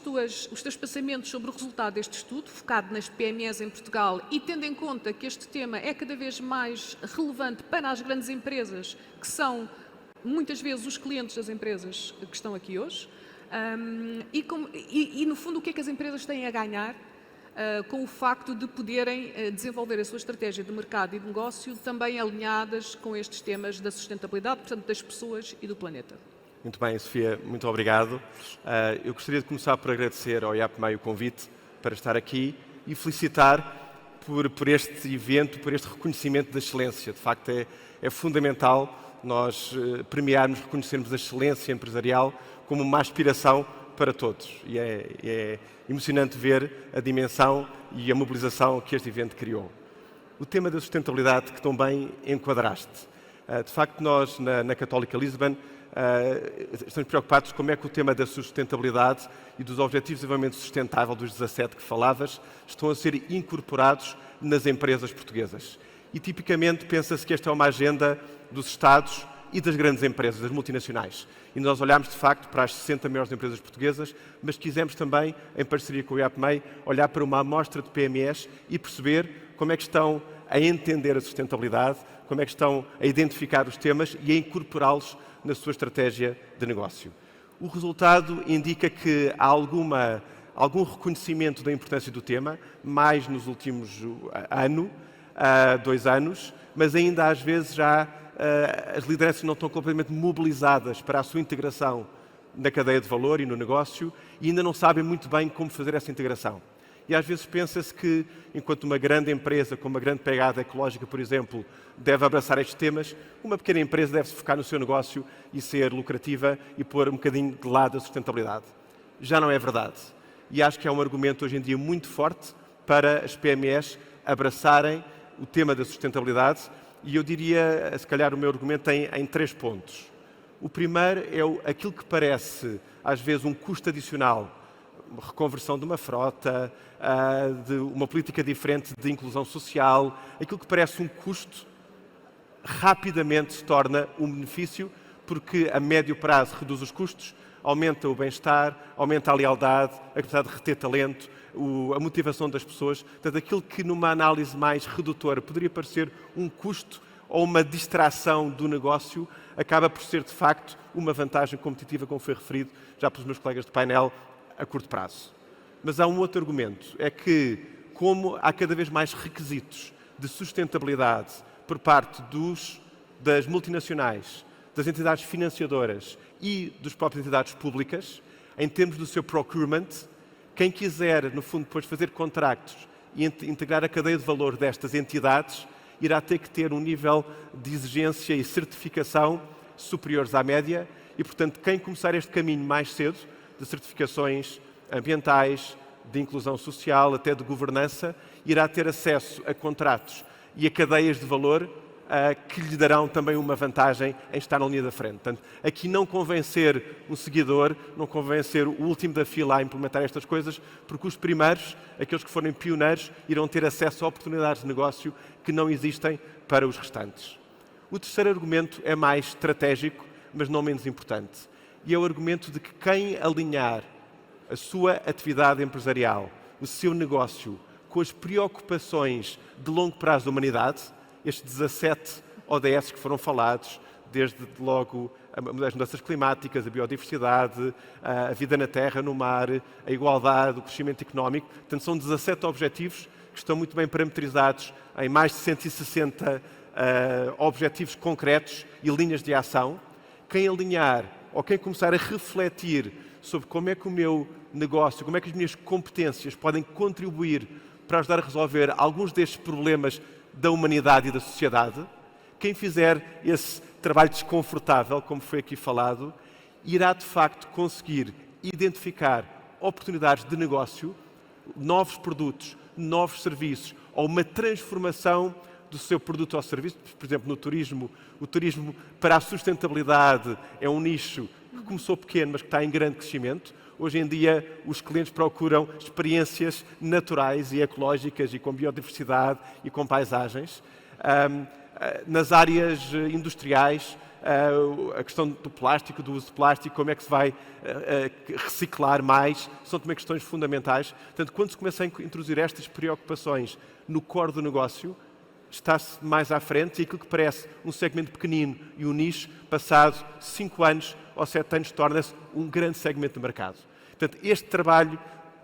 teus pensamentos sobre o resultado deste estudo, focado nas PMEs em Portugal e tendo em conta que este tema é cada vez mais relevante para as grandes empresas, que são muitas vezes os clientes das empresas que estão aqui hoje, No fundo, o que é que as empresas têm a ganhar com o facto de poderem desenvolver a sua estratégia de mercado e de negócio também alinhadas com estes temas da sustentabilidade, portanto, das pessoas e do planeta. Muito bem, Sofia, muito obrigado. Eu gostaria de começar por agradecer ao IAPMEI o convite para estar aqui e felicitar por este evento, por este reconhecimento da excelência. De facto, é fundamental nós premiarmos, reconhecermos a excelência empresarial como uma aspiração para todos. E é emocionante ver a dimensão e a mobilização que este evento criou. O tema da sustentabilidade que tão bem enquadraste. De facto, nós na Católica Lisbon estamos preocupados como é que o tema da sustentabilidade e dos Objetivos de Desenvolvimento Sustentável, dos 17 que falavas, estão a ser incorporados nas empresas portuguesas. E tipicamente pensa-se que esta é uma agenda dos Estados e das grandes empresas, das multinacionais. E nós olhamos de facto para as 60 maiores empresas portuguesas, mas quisemos também, em parceria com o IAPMEI, olhar para uma amostra de PMEs e perceber como é que estão a entender a sustentabilidade, como é que estão a identificar os temas e a incorporá-los na sua estratégia de negócio. O resultado indica que há algum reconhecimento da importância do tema, mais nos últimos 2 anos, mas ainda às vezes já as lideranças não estão completamente mobilizadas para a sua integração na cadeia de valor e no negócio e ainda não sabem muito bem como fazer essa integração. E às vezes pensa-se que, enquanto uma grande empresa com uma grande pegada ecológica, por exemplo, deve abraçar estes temas, uma pequena empresa deve se focar no seu negócio e ser lucrativa e pôr um bocadinho de lado a sustentabilidade. Já não é verdade. E acho que é um argumento hoje em dia muito forte para as PMEs abraçarem o tema da sustentabilidade e eu diria, se calhar o meu argumento em 3 pontos. O primeiro é aquilo que parece, às vezes, um custo adicional, reconversão de uma frota, de uma política diferente de inclusão social, aquilo que parece um custo, rapidamente se torna um benefício, porque a médio prazo reduz os custos, aumenta o bem-estar, aumenta a lealdade, a capacidade de reter talento, a motivação das pessoas. Portanto, aquilo que numa análise mais redutora poderia parecer um custo ou uma distração do negócio, acaba por ser, de facto, uma vantagem competitiva, como foi referido já pelos meus colegas de painel, a curto prazo. Mas há um outro argumento, é que, como há cada vez mais requisitos de sustentabilidade por parte das multinacionais, das entidades financiadoras e das próprias entidades públicas, em termos do seu procurement, quem quiser, no fundo, depois fazer contratos e integrar a cadeia de valor destas entidades, irá ter que ter um nível de exigência e certificação superiores à média e, portanto, quem começar este caminho mais cedo, de certificações ambientais, de inclusão social, até de governança, irá ter acesso a contratos e a cadeias de valor que lhe darão também uma vantagem em estar na linha da frente. Portanto, aqui não convém ser um seguidor, não convém ser o último da fila a implementar estas coisas, porque os primeiros, aqueles que forem pioneiros, irão ter acesso a oportunidades de negócio que não existem para os restantes. O terceiro argumento é mais estratégico, mas não menos importante. E é o argumento de que quem alinhar a sua atividade empresarial, o seu negócio, com as preocupações de longo prazo da humanidade, estes 17 ODS que foram falados, desde logo as mudanças climáticas, a biodiversidade, a vida na terra, no mar, a igualdade, o crescimento económico. Portanto, são 17 objetivos que estão muito bem parametrizados em mais de 160 objetivos concretos e linhas de ação. Quem alinhar ou quem começar a refletir sobre como é que o meu negócio, como é que as minhas competências podem contribuir para ajudar a resolver alguns destes problemas da humanidade e da sociedade, quem fizer esse trabalho desconfortável, como foi aqui falado, irá de facto conseguir identificar oportunidades de negócio, novos produtos, novos serviços ou uma transformação do seu produto ou serviço. Por exemplo, no turismo, o turismo para a sustentabilidade é um nicho que começou pequeno, mas que está em grande crescimento. Hoje em dia, os clientes procuram experiências naturais e ecológicas e com biodiversidade e com paisagens. Nas áreas industriais, a questão do plástico, do uso de plástico, como é que se vai reciclar mais, são também questões fundamentais. Portanto, quando se começa a introduzir estas preocupações no core do negócio, está-se mais à frente e aquilo que parece um segmento pequenino e um nicho, passado 5 anos ou 7 anos, torna-se um grande segmento de mercado. Portanto, este trabalho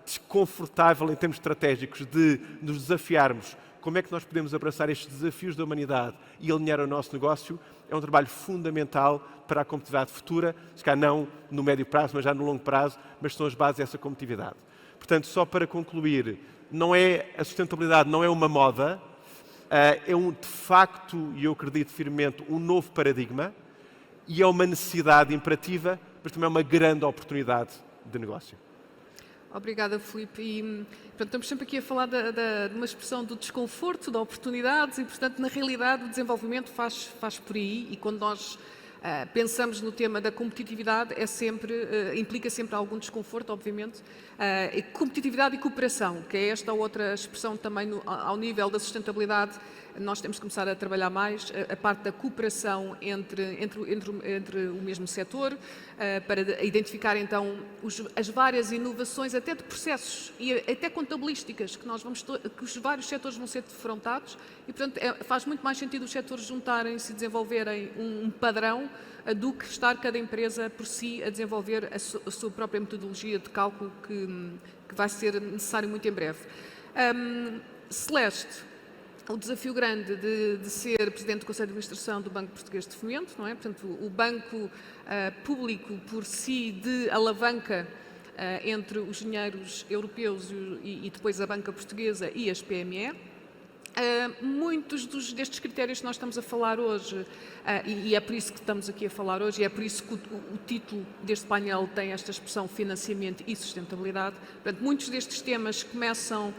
desconfortável em termos estratégicos de nos desafiarmos como é que nós podemos abraçar estes desafios da humanidade e alinhar o nosso negócio, é um trabalho fundamental para a competitividade futura, se calhar não no médio prazo, mas já no longo prazo, mas são as bases dessa competitividade. Portanto, só para concluir, a sustentabilidade não é uma moda, é de facto, e eu acredito firmemente, um novo paradigma e é uma necessidade imperativa, mas também é uma grande oportunidade de negócio. Obrigada, Filipe. E, portanto, estamos sempre aqui a falar de uma expressão do desconforto, de oportunidades e, portanto, na realidade, o desenvolvimento faz por aí e quando nós pensamos no tema da competitividade, implica sempre algum desconforto, obviamente. Competitividade e cooperação, que é esta outra expressão também ao nível da sustentabilidade, nós temos que começar a trabalhar mais a parte da cooperação entre o mesmo setor, para identificar então as várias inovações, até de processos e até contabilísticas, que os vários setores vão ser defrontados e, portanto, faz muito mais sentido os setores juntarem-se e desenvolverem um padrão do que estar cada empresa por si a desenvolver a sua própria metodologia de cálculo que vai ser necessário muito em breve. Celeste, o desafio grande de ser Presidente do Conselho de Administração do Banco Português de Fomento, não é? Portanto, o banco público por si de alavanca entre os dinheiros europeus e depois a banca portuguesa e as PME. Muitos destes critérios que nós estamos a falar hoje, e é por isso que estamos aqui a falar hoje, e é por isso que o título deste painel tem esta expressão financiamento e sustentabilidade. Portanto, muitos destes temas começam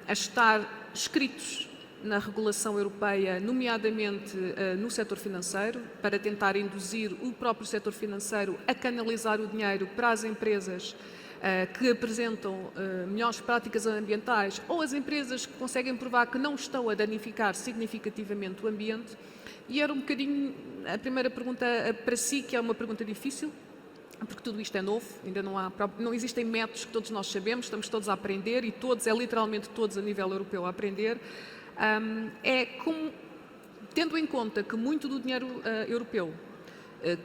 a estar escritos na regulação europeia, nomeadamente no setor financeiro, para tentar induzir o próprio setor financeiro a canalizar o dinheiro para as empresas que apresentam melhores práticas ambientais ou as empresas que conseguem provar que não estão a danificar significativamente o ambiente. E era um bocadinho a primeira pergunta para si, que é uma pergunta difícil, porque tudo isto é novo, ainda não existem métodos que todos nós sabemos, estamos todos a aprender e literalmente todos a nível europeu a aprender. Tendo em conta que muito do dinheiro europeu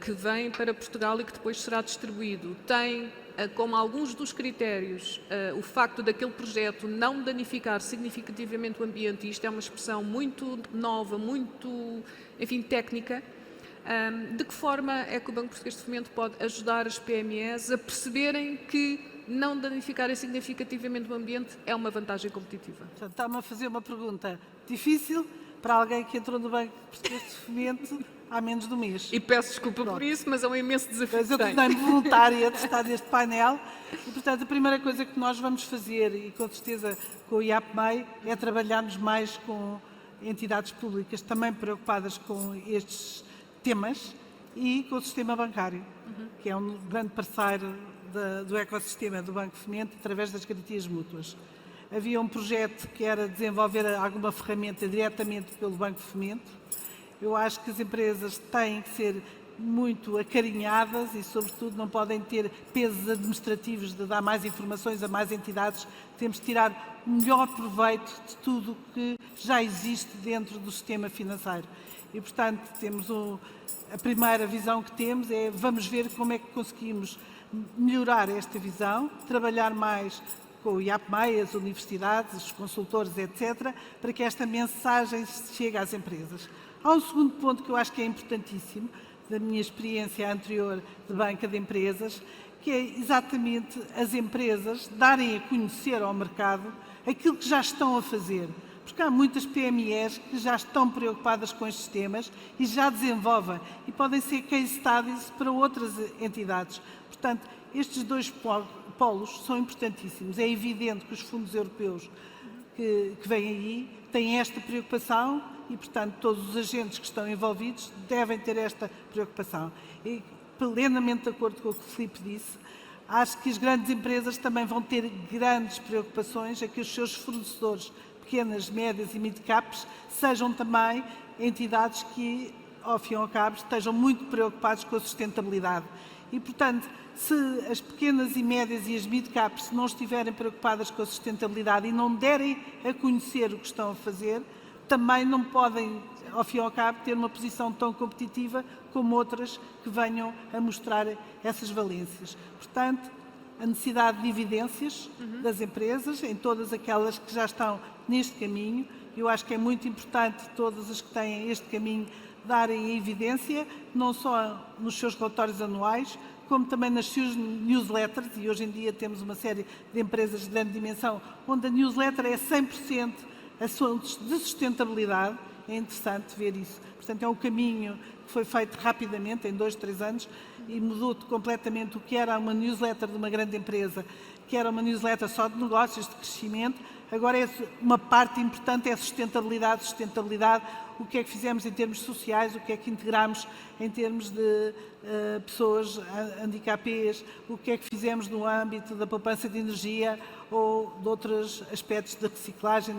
que vem para Portugal e que depois será distribuído tem como alguns dos critérios o facto daquele projeto não danificar significativamente o ambiente, e isto é uma expressão muito nova, muito, enfim, técnica. De que forma é que o Banco Português de Fomento pode ajudar as PMEs a perceberem que não danificarem significativamente o ambiente é uma vantagem competitiva? Portanto, está-me a fazer uma pergunta difícil para alguém que entrou no Banco Português de Fomento há menos de um mês. E peço desculpa por isso, mas é um imenso desafio. Mas eu tornei-me voluntária de estar neste painel e, portanto, a primeira coisa que nós vamos fazer, e com certeza com o IAPMEI, é trabalharmos mais com entidades públicas também preocupadas com estes temas e com o sistema bancário, que é um grande parceiro do ecossistema do Banco Fomento através das garantias mútuas. Havia um projeto que era desenvolver alguma ferramenta diretamente pelo Banco Fomento. Eu acho que as empresas têm que ser muito acarinhadas e, sobretudo, não podem ter pesos administrativos de dar mais informações a mais entidades. Temos de tirar o melhor proveito de tudo que já existe dentro do sistema financeiro. E, portanto, a primeira visão que temos é vamos ver como é que conseguimos melhorar esta visão, trabalhar mais com o IAPMEI, as universidades, os consultores, etc., para que esta mensagem chegue às empresas. Há um segundo ponto que eu acho que é importantíssimo, da minha experiência anterior de banca de empresas, que é exatamente as empresas darem a conhecer ao mercado aquilo que já estão a fazer. Porque há muitas PMEs que já estão preocupadas com estes temas e já desenvolvem e podem ser case studies para outras entidades. Portanto, estes dois polos são importantíssimos. É evidente que os fundos europeus que vêm aí têm esta preocupação e, portanto, todos os agentes que estão envolvidos devem ter esta preocupação. E, plenamente de acordo com o que o Filipe disse, acho que as grandes empresas também vão ter grandes preocupações a que os seus fornecedores, pequenas, médias e mid-caps, sejam também entidades que, ao fim e ao cabo, estejam muito preocupados com a sustentabilidade. E, portanto, se as pequenas e médias e as mid-caps não estiverem preocupadas com a sustentabilidade e não derem a conhecer o que estão a fazer, também não podem, ao fim e ao cabo, ter uma posição tão competitiva como outras que venham a mostrar essas valências. Portanto, a necessidade de evidências das empresas, em todas aquelas que já estão neste caminho. Eu acho que é muito importante todas as que têm este caminho darem evidência, não só nos seus relatórios anuais, como também nas suas newsletters, e hoje em dia temos uma série de empresas de grande dimensão, onde a newsletter é 100% assuntos de sustentabilidade. É interessante ver isso. Portanto, é um caminho que foi feito rapidamente, em 2, 3 anos, e mudou completamente o que era uma newsletter de uma grande empresa, que era uma newsletter só de negócios, de crescimento. Agora, uma parte importante é a sustentabilidade. Sustentabilidade, o que é que fizemos em termos sociais, o que é que integramos em termos de pessoas handicapées, o que é que fizemos no âmbito da poupança de energia ou de outros aspectos de reciclagem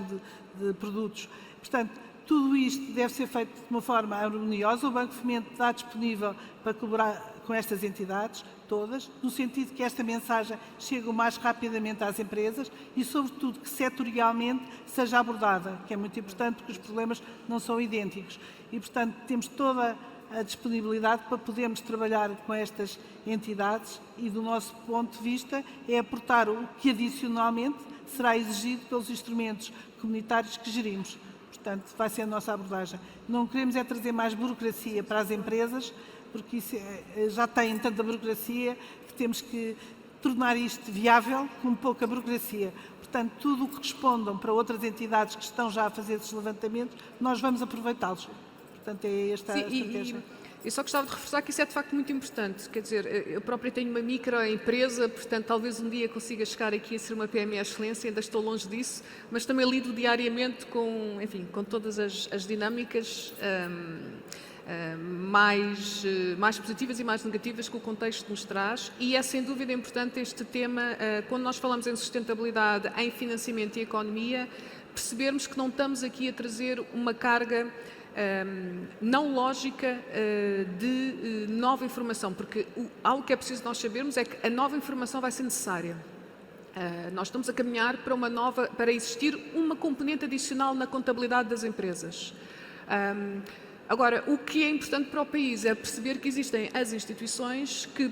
de produtos. Portanto, tudo isto deve ser feito de uma forma harmoniosa. O Banco de Fomento está disponível para colaborar com estas entidades todas, no sentido que esta mensagem chegue o mais rapidamente às empresas e, sobretudo, que setorialmente seja abordada, que é muito importante porque os problemas não são idênticos. E, portanto, temos toda a disponibilidade para podermos trabalhar com estas entidades e, do nosso ponto de vista, é aportar o que adicionalmente será exigido pelos instrumentos comunitários que gerimos. Portanto, vai ser a nossa abordagem. Não queremos é trazer mais burocracia para as empresas, porque isso já têm tanta burocracia que temos que tornar isto viável com pouca burocracia. Portanto, tudo o que respondam para outras entidades que estão já a fazer esses levantamentos, nós vamos aproveitá-los. Portanto, é esta a estratégia. Eu só gostava de reforçar que isso é de facto muito importante. Quer dizer, eu própria tenho uma microempresa, portanto talvez um dia consiga chegar aqui a ser uma PME excelência, ainda estou longe disso, mas também lido diariamente com, enfim, com todas as dinâmicas mais positivas e mais negativas que o contexto nos traz, e é sem dúvida importante este tema, quando nós falamos em sustentabilidade, em financiamento e economia, percebermos que não estamos aqui a trazer uma carga não lógica de nova informação, porque algo que é preciso nós sabermos é que a nova informação vai ser necessária. Nós estamos a caminhar para existir uma componente adicional na contabilidade das empresas. Agora, o que é importante para o país é perceber que existem as instituições que,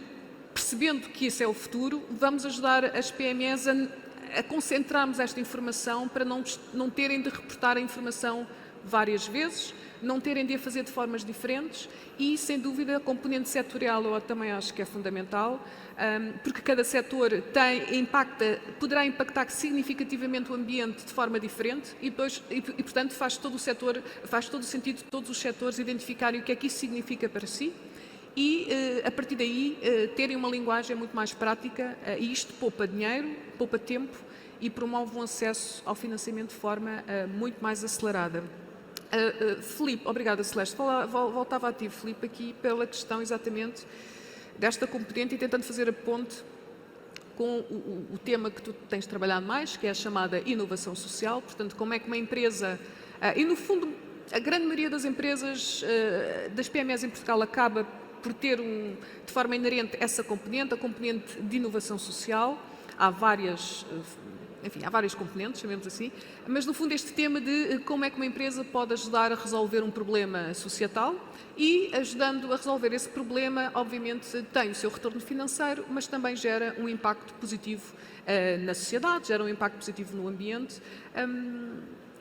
percebendo que esse é o futuro, vamos ajudar as PMEs a concentrarmos esta informação para não terem de reportar a informação várias vezes, não terem de a fazer de formas diferentes e, sem dúvida, a componente setorial eu também acho que é fundamental, porque cada setor poderá impactar significativamente o ambiente de forma diferente e, portanto, faz todo o sentido de todos os setores identificarem o que é que isso significa para si e, a partir daí, terem uma linguagem muito mais prática e isto poupa dinheiro, poupa tempo e promove um acesso ao financiamento de forma muito mais acelerada. Filipe, obrigada Celeste, voltava a ti, Filipe, aqui pela questão exatamente desta componente e tentando fazer a ponte com o tema que tu tens trabalhado mais, que é a chamada inovação social, portanto, como é que uma empresa, e no fundo a grande maioria das empresas, das PMEs em Portugal acaba por ter de forma inerente essa componente, a componente de inovação social, há várias componentes, chamemos assim, mas no fundo este tema de como é que uma empresa pode ajudar a resolver um problema societal e, ajudando a resolver esse problema, obviamente tem o seu retorno financeiro, mas também gera um impacto positivo na sociedade, gera um impacto positivo no ambiente.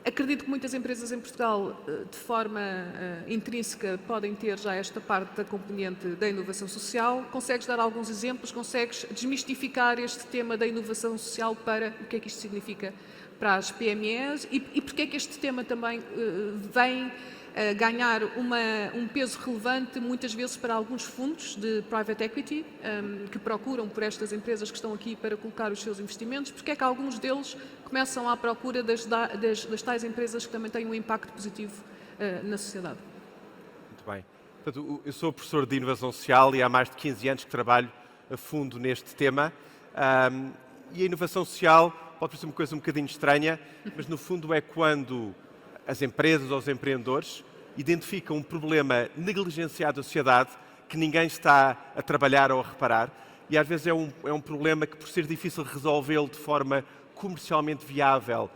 Acredito que muitas empresas em Portugal, de forma intrínseca, podem ter já esta parte da componente da inovação social. Consegues dar alguns exemplos? Consegues desmistificar este tema da inovação social para o que é que isto significa para as PMEs e porque é que este tema também vem ganhar um peso relevante muitas vezes para alguns fundos de private equity que procuram por estas empresas que estão aqui para colocar os seus investimentos, porque é que alguns deles começam à procura das tais empresas que também têm um impacto positivo na sociedade. Muito bem. Portanto, eu sou professor de inovação social e há mais de 15 anos que trabalho a fundo neste tema. E a inovação social pode parecer uma coisa um bocadinho estranha, mas no fundo é quando as empresas ou os empreendedores identificam um problema negligenciado da sociedade que ninguém está a trabalhar ou a reparar e às vezes é um problema que, por ser difícil resolvê-lo de forma comercialmente viável,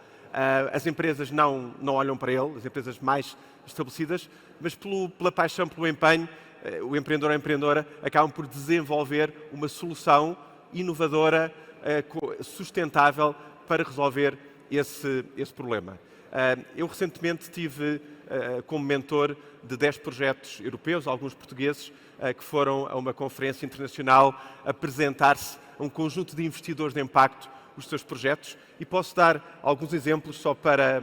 As empresas não olham para ele, as empresas mais estabelecidas, mas pela paixão, pelo empenho, o empreendedor ou a empreendedora acabam por desenvolver uma solução inovadora, sustentável para resolver esse problema. Eu recentemente tive como mentor de 10 projetos europeus, alguns portugueses, que foram a uma conferência internacional apresentar-se a um conjunto de investidores de impacto os seus projetos, e posso dar alguns exemplos só para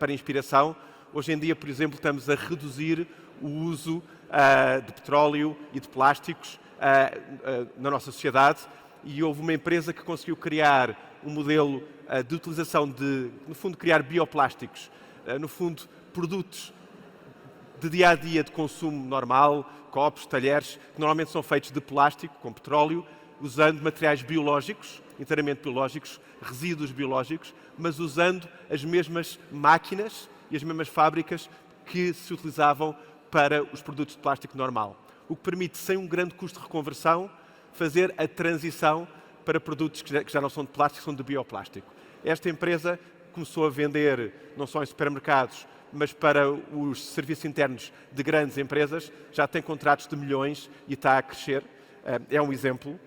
inspiração. Hoje em dia, por exemplo, estamos a reduzir o uso de petróleo e de plásticos na nossa sociedade, e houve uma empresa que conseguiu criar um modelo de utilização no fundo, criar bioplásticos, no fundo, produtos de dia-a-dia de consumo normal, copos, talheres, que normalmente são feitos de plástico, com petróleo, usando materiais biológicos, inteiramente biológicos, resíduos biológicos, mas usando as mesmas máquinas e as mesmas fábricas que se utilizavam para os produtos de plástico normal. O que permite, sem um grande custo de reconversão, fazer a transição para produtos que já não são de plástico, são de bioplástico. Esta empresa começou a vender, não só em supermercados, mas para os serviços internos de grandes empresas, já tem contratos de milhões e está a crescer. É um exemplo.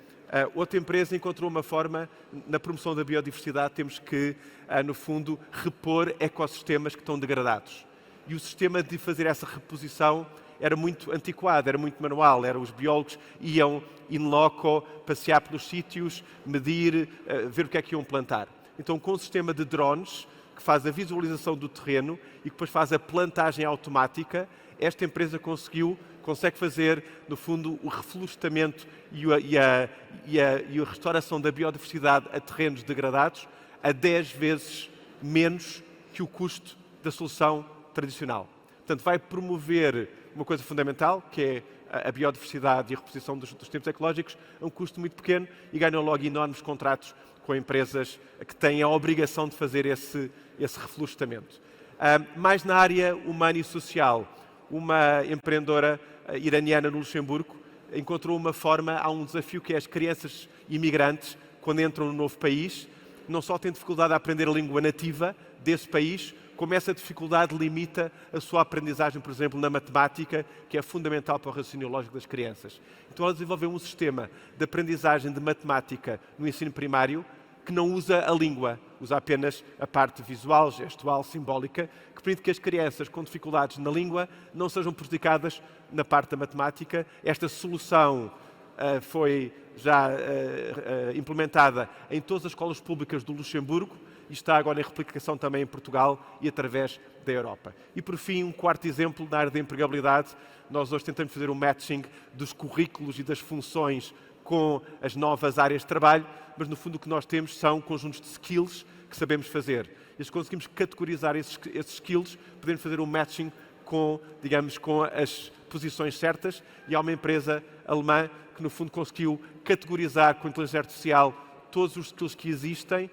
Outra empresa encontrou uma forma, na promoção da biodiversidade, temos que, no fundo, repor ecossistemas que estão degradados. E o sistema de fazer essa reposição era muito antiquado, era muito manual, os biólogos iam in loco, passear pelos sítios, medir, ver o que é que iam plantar. Então, com o sistema de drones, que faz a visualização do terreno e que depois faz a plantagem automática, esta empresa consegue fazer, no fundo, o reflorestamento e a restauração da biodiversidade a terrenos degradados a 10 vezes menos que o custo da solução tradicional. Portanto, vai promover uma coisa fundamental, que é a biodiversidade e a reposição dos tempos ecológicos, a um custo muito pequeno, e ganham logo enormes contratos com empresas que têm a obrigação de fazer esse reflorestamento. Mais na área humana e social, uma empreendedora iraniana no Luxemburgo encontrou uma forma, há um desafio que é as crianças imigrantes, quando entram no novo país, não só têm dificuldade a aprender a língua nativa desse país, como essa dificuldade limita a sua aprendizagem, por exemplo, na matemática, que é fundamental para o raciocínio lógico das crianças. Então ela desenvolveu um sistema de aprendizagem de matemática no ensino primário que não usa a língua, usa apenas a parte visual, gestual, simbólica, que permite que as crianças com dificuldades na língua não sejam prejudicadas na parte da matemática. Esta solução foi já implementada em todas as escolas públicas do Luxemburgo e está agora em replicação também em Portugal e através da Europa. E, por fim, um quarto exemplo na área da empregabilidade. Nós hoje tentamos fazer um matching dos currículos e das funções com as novas áreas de trabalho, mas no fundo o que nós temos são conjuntos de skills que sabemos fazer. E se conseguimos categorizar esses skills, podemos fazer um matching com as posições certas, e há uma empresa alemã que no fundo conseguiu categorizar com a inteligência artificial todos os skills que existem.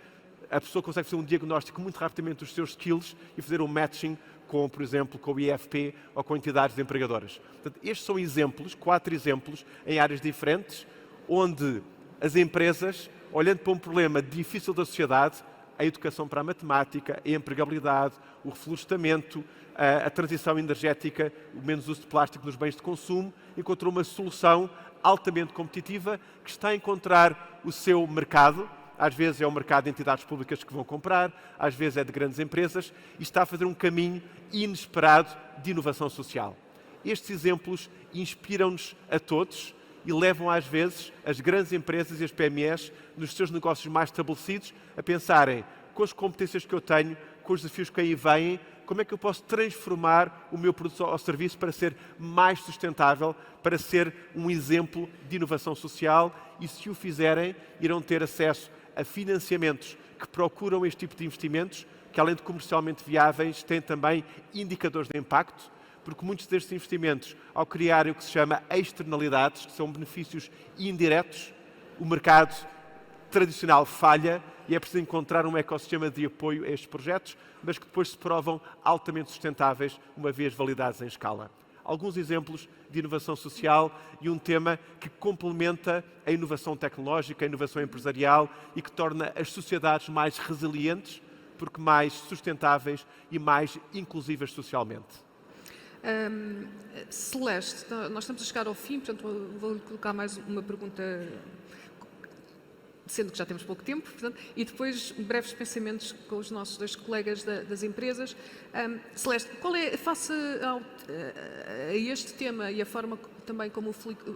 A pessoa consegue fazer um diagnóstico muito rapidamente dos seus skills e fazer um matching com, por exemplo, com o IFP ou com entidades empregadoras. Portanto, estes são exemplos, 4 exemplos em áreas diferentes, onde as empresas, olhando para um problema difícil da sociedade, a educação para a matemática, a empregabilidade, o reflorestamento, a transição energética, o menos uso de plástico nos bens de consumo, encontrou uma solução altamente competitiva que está a encontrar o seu mercado. Às vezes é o mercado de entidades públicas que vão comprar, às vezes é de grandes empresas, e está a fazer um caminho inesperado de inovação social. Estes exemplos inspiram-nos a todos e levam às vezes as grandes empresas e as PMEs nos seus negócios mais estabelecidos a pensarem, com as competências que eu tenho, com os desafios que aí vêm, como é que eu posso transformar o meu produto ou serviço para ser mais sustentável, para ser um exemplo de inovação social, e se o fizerem, irão ter acesso a financiamentos que procuram este tipo de investimentos, que além de comercialmente viáveis, têm também indicadores de impacto, porque muitos destes investimentos, ao criarem o que se chama externalidades, que são benefícios indiretos, o mercado tradicional falha e é preciso encontrar um ecossistema de apoio a estes projetos, mas que depois se provam altamente sustentáveis, uma vez validados em escala. Alguns exemplos de inovação social e um tema que complementa a inovação tecnológica, a inovação empresarial e que torna as sociedades mais resilientes, porque mais sustentáveis e mais inclusivas socialmente. Celeste, nós estamos a chegar ao fim, portanto vou-lhe colocar mais uma pergunta, sendo que já temos pouco tempo, portanto, e depois breves pensamentos com os nossos dois colegas das empresas. Celeste, qual é, face a este tema e a forma também como o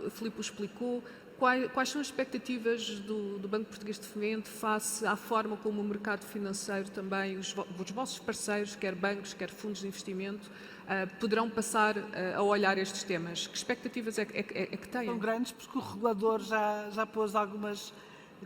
Filipe explicou, quais são as expectativas do Banco Português de Fomento face à forma como o mercado financeiro também, os vossos parceiros, quer bancos, quer fundos de investimento, poderão passar a olhar estes temas? Que expectativas é que têm? São grandes porque o regulador já pôs algumas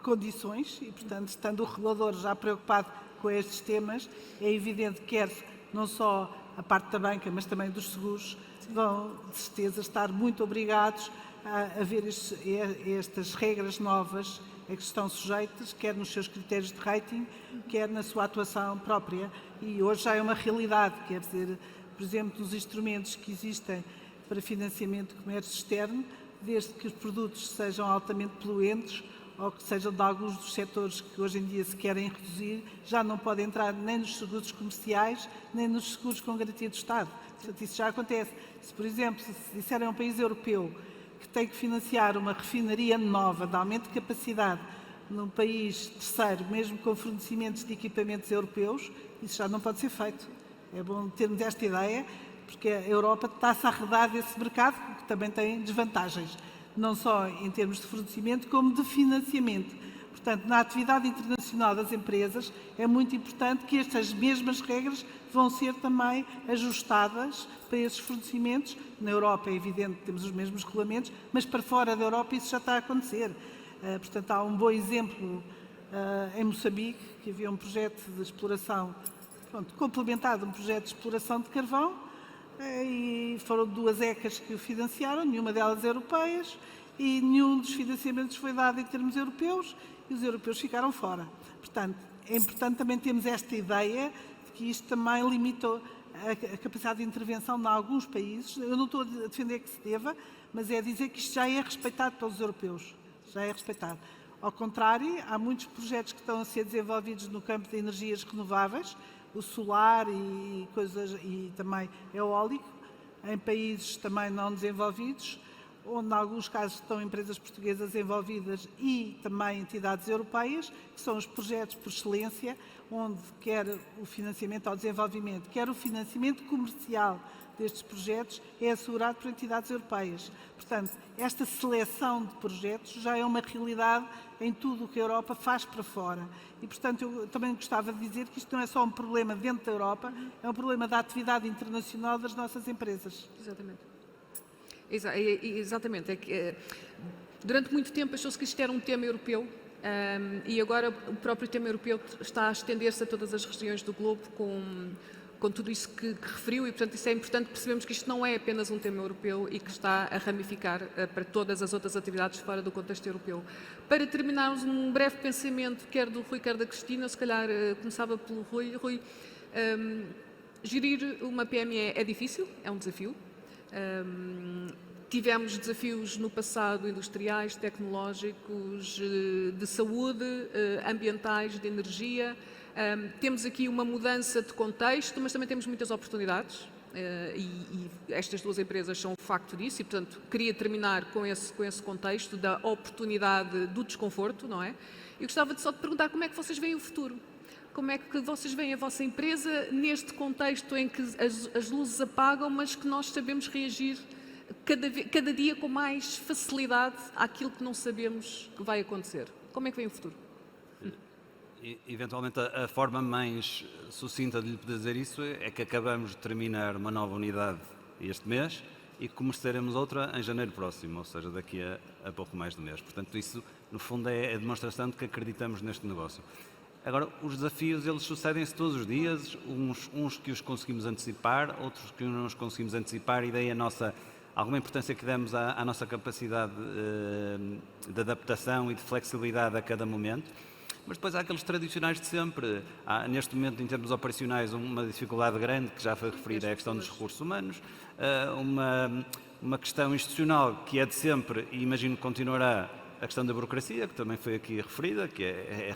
condições e, portanto, estando o regulador já preocupado com estes temas, é evidente que quer não só a parte da banca, mas também dos seguros, vão de certeza estar muito obrigados a ver estas regras novas a que estão sujeitas, quer nos seus critérios de rating, quer na sua atuação própria. E hoje já é uma realidade, quer dizer, por exemplo, nos instrumentos que existem para financiamento de comércio externo, desde que os produtos sejam altamente poluentes ou que sejam de alguns dos setores que hoje em dia se querem reduzir, já não pode entrar nem nos seguros comerciais, nem nos seguros com garantia do Estado. Portanto, isso já acontece. Se, por exemplo, se disserem a um país europeu que tem que financiar uma refinaria nova de aumento de capacidade num país terceiro, mesmo com fornecimentos de equipamentos europeus, isso já não pode ser feito. É bom termos esta ideia, porque a Europa está-se a arredar desse mercado, que também tem desvantagens, não só em termos de fornecimento, como de financiamento. Portanto, na atividade internacional das empresas, é muito importante que estas mesmas regras vão ser também ajustadas para esses fornecimentos. Na Europa é evidente que temos os mesmos regulamentos, mas para fora da Europa isso já está a acontecer. Portanto, há um bom exemplo em Moçambique, que havia um projeto de exploração, complementado a um projeto de exploração de carvão, e foram 2 ECAs que o financiaram, nenhuma delas europeias, e nenhum dos financiamentos foi dado em termos europeus, e os europeus ficaram fora. Portanto, é importante também termos esta ideia de que isto também limitou a capacidade de intervenção em alguns países. Eu não estou a defender que se deva, mas é dizer que isto já é respeitado pelos europeus. Já é respeitado. Ao contrário, há muitos projetos que estão a ser desenvolvidos no campo de energias renováveis, o solar e também eólico, em países também não desenvolvidos, onde em alguns casos estão empresas portuguesas envolvidas e também entidades europeias, que são os projetos por excelência, onde quer o financiamento ao desenvolvimento, quer o financiamento comercial destes projetos é assegurado por entidades europeias. Portanto, esta seleção de projetos já é uma realidade em tudo o que a Europa faz para fora. E, portanto, eu também gostava de dizer que isto não é só um problema dentro da Europa, é um problema da atividade internacional das nossas empresas. Exatamente. Exatamente. É que, durante muito tempo achou-se que isto era um tema europeu e agora o próprio tema europeu está a estender-se a todas as regiões do globo com tudo isso que referiu e, portanto, isso é importante percebermos que isto não é apenas um tema europeu e que está a ramificar para todas as outras atividades fora do contexto europeu. Para terminarmos, um breve pensamento, quer do Rui, quer da Cristina, se calhar começava pelo Rui. Rui, gerir uma PME é difícil, é um desafio. Tivemos desafios no passado industriais, tecnológicos, de saúde, ambientais, de energia. Temos aqui uma mudança de contexto, mas também temos muitas oportunidades e estas 2 empresas são o facto disso e, portanto, queria terminar com esse contexto da oportunidade do desconforto, não é? Eu gostava só de perguntar como é que vocês veem o futuro. Como é que vocês veem a vossa empresa neste contexto em que as luzes apagam, mas que nós sabemos reagir cada dia com mais facilidade àquilo que não sabemos que vai acontecer? Como é que vem o futuro? Eventualmente, a forma mais sucinta de lhe poder dizer isso é que acabamos de terminar uma nova unidade este mês e começaremos outra em janeiro próximo, ou seja, daqui a pouco mais de um mês. Portanto, isso, no fundo, é a demonstração de que acreditamos neste negócio. Agora, os desafios, eles sucedem-se todos os dias, uns que os conseguimos antecipar, outros que não os conseguimos antecipar, e daí alguma importância que damos à nossa capacidade de adaptação e de flexibilidade a cada momento. Mas depois há aqueles tradicionais de sempre. Há, neste momento, em termos operacionais, uma dificuldade grande, que já foi referida, é a questão dos recursos humanos, uma questão institucional que é de sempre e imagino que continuará, a questão da burocracia, que também foi aqui referida, que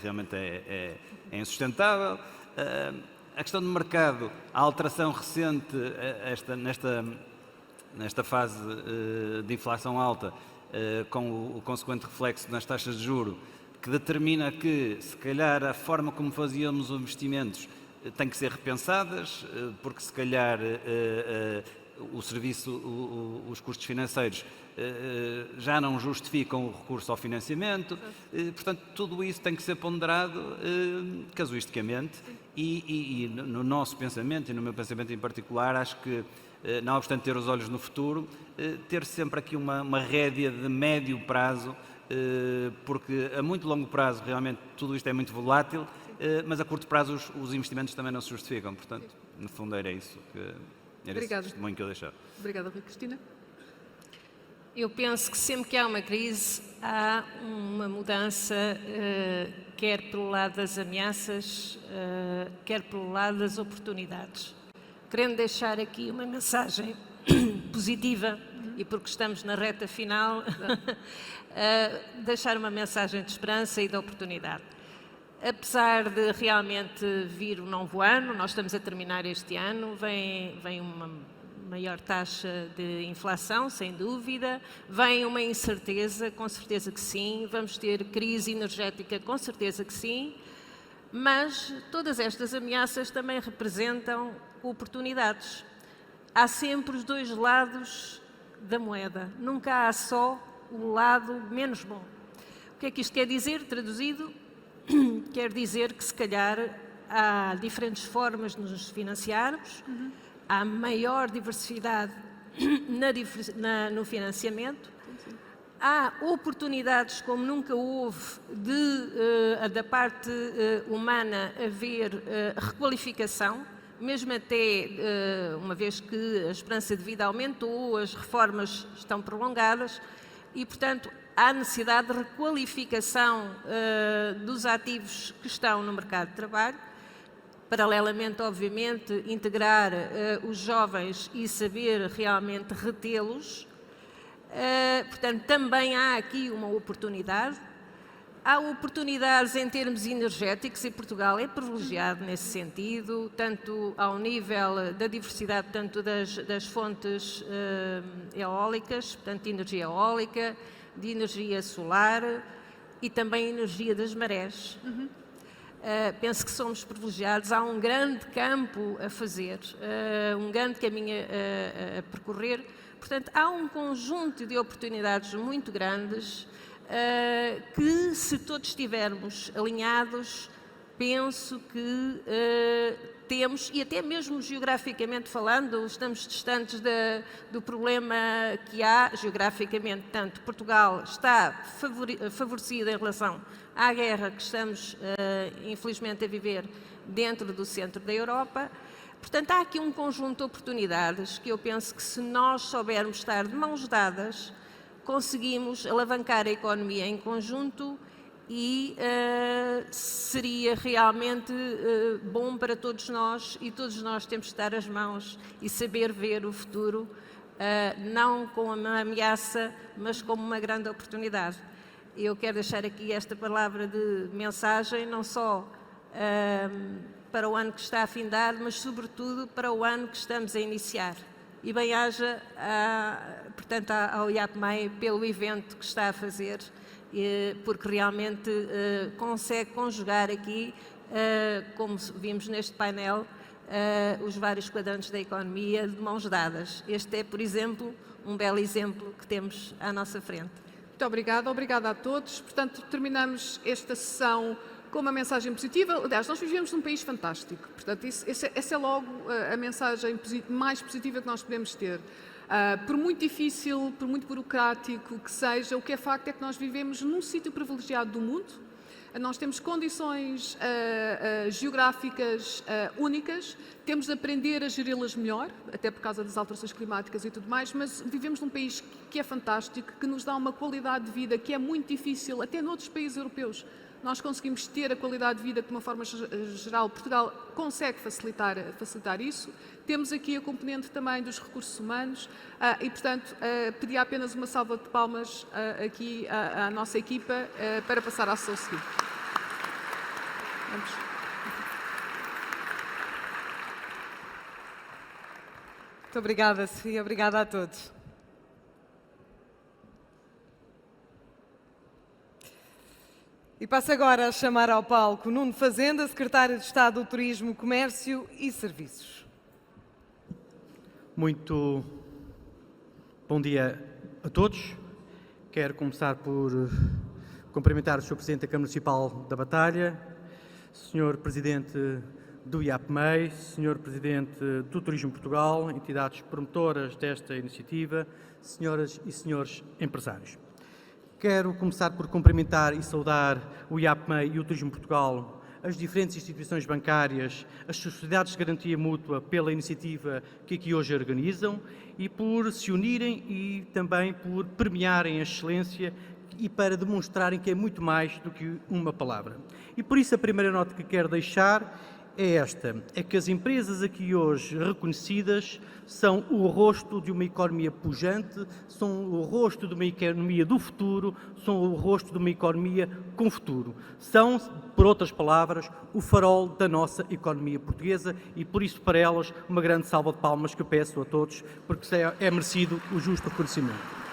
realmente é insustentável. A questão do mercado, a alteração recente nesta fase de inflação alta, com o consequente reflexo nas taxas de juro, que determina que, se calhar, a forma como fazíamos os investimentos tem que ser repensadas, porque se calhar o serviço, os custos financeiros já não justificam o recurso ao financiamento, portanto, tudo isso tem que ser ponderado casuisticamente e no nosso pensamento e no meu pensamento em particular, acho que, não obstante ter os olhos no futuro, ter sempre aqui uma rédea de médio prazo, porque a muito longo prazo realmente tudo isto é muito volátil, mas a curto prazo os investimentos também não se justificam, portanto, no fundo era isso que era esse testemunho que eu deixava. Obrigada, Rui Cristina. Eu penso que sempre que há uma crise, há uma mudança, quer pelo lado das ameaças, quer pelo lado das oportunidades. Querendo deixar aqui uma mensagem positiva, e porque estamos na reta final, deixar uma mensagem de esperança e de oportunidade. Apesar de realmente vir um novo ano, nós estamos a terminar este ano, vem uma maior taxa de inflação, sem dúvida, vem uma incerteza, com certeza que sim, vamos ter crise energética, com certeza que sim, mas todas estas ameaças também representam oportunidades. Há sempre os dois lados da moeda, nunca há só o lado menos bom. O que é que isto quer dizer, traduzido? Quer dizer que, se calhar, há diferentes formas de nos financiarmos, há maior diversidade no financiamento, há oportunidades como nunca houve da parte humana haver requalificação, mesmo até uma vez que a esperança de vida aumentou, as reformas estão prolongadas e, portanto, há necessidade de requalificação dos ativos que estão no mercado de trabalho, paralelamente, obviamente, integrar os jovens e saber realmente retê-los. Portanto, também há aqui uma oportunidade. Há oportunidades em termos energéticos e Portugal é privilegiado nesse sentido, tanto ao nível da diversidade, tanto das fontes eólicas, portanto, de energia eólica, de energia solar e também energia das marés. Penso que somos privilegiados, há um grande campo a fazer, um grande caminho a percorrer. Portanto, há um conjunto de oportunidades muito grandes que, se todos estivermos alinhados, penso que temos, e até mesmo geograficamente falando, estamos distantes do problema que há geograficamente. Tanto Portugal está favorecido em relação à guerra que estamos, infelizmente, a viver dentro do centro da Europa. Portanto, há aqui um conjunto de oportunidades que eu penso que, se nós soubermos estar de mãos dadas, conseguimos alavancar a economia em conjunto e seria realmente bom para todos nós, e todos nós temos de dar as mãos e saber ver o futuro, não como uma ameaça, mas como uma grande oportunidade. Eu quero deixar aqui esta palavra de mensagem, não só para o ano que está a findar, mas sobretudo para o ano que estamos a iniciar. E bem-aja, portanto, ao IAPMEI pelo evento que está a fazer, porque realmente consegue conjugar aqui, como vimos neste painel, os vários quadrantes da economia de mãos dadas. Este é, por exemplo, um belo exemplo que temos à nossa frente. Muito obrigada, obrigada a todos. Portanto, terminamos esta sessão com uma mensagem positiva. Aliás, nós vivemos num país fantástico. Portanto, essa é logo a mensagem mais positiva que nós podemos ter. Por muito difícil, por muito burocrático que seja, o que é facto é que nós vivemos num sítio privilegiado do mundo. Nós temos condições geográficas únicas, temos de aprender a geri-las melhor, até por causa das alterações climáticas e tudo mais, mas vivemos num país que é fantástico, que nos dá uma qualidade de vida que é muito difícil, até noutros países europeus. Nós conseguimos ter a qualidade de vida que, de uma forma geral, Portugal consegue facilitar isso. Temos aqui a componente também dos recursos humanos e, portanto, pedia apenas uma salva de palmas aqui à nossa equipa para passar à sessão seguinte. Vamos. Muito obrigada, Sofia. Obrigada a todos. E passo agora a chamar ao palco Nuno Fazenda, Secretário de Estado do Turismo, Comércio e Serviços. Muito bom dia a todos. Quero começar por cumprimentar o Sr. Presidente da Câmara Municipal da Batalha, Sr. Presidente do IAPMEI, Sr. Presidente do Turismo Portugal, entidades promotoras desta iniciativa, senhoras e senhores empresários. Quero começar por cumprimentar e saudar o IAPMEI e o Turismo Portugal, as diferentes instituições bancárias, as sociedades de garantia mútua pela iniciativa que aqui hoje organizam e por se unirem e também por premiarem a excelência e para demonstrarem que é muito mais do que uma palavra. E por isso a primeira nota que quero deixar é esta, é que as empresas aqui hoje reconhecidas são o rosto de uma economia pujante, são o rosto de uma economia do futuro, são o rosto de uma economia com futuro. São, por outras palavras, o farol da nossa economia portuguesa e por isso para elas uma grande salva de palmas que eu peço a todos, porque é merecido o justo reconhecimento.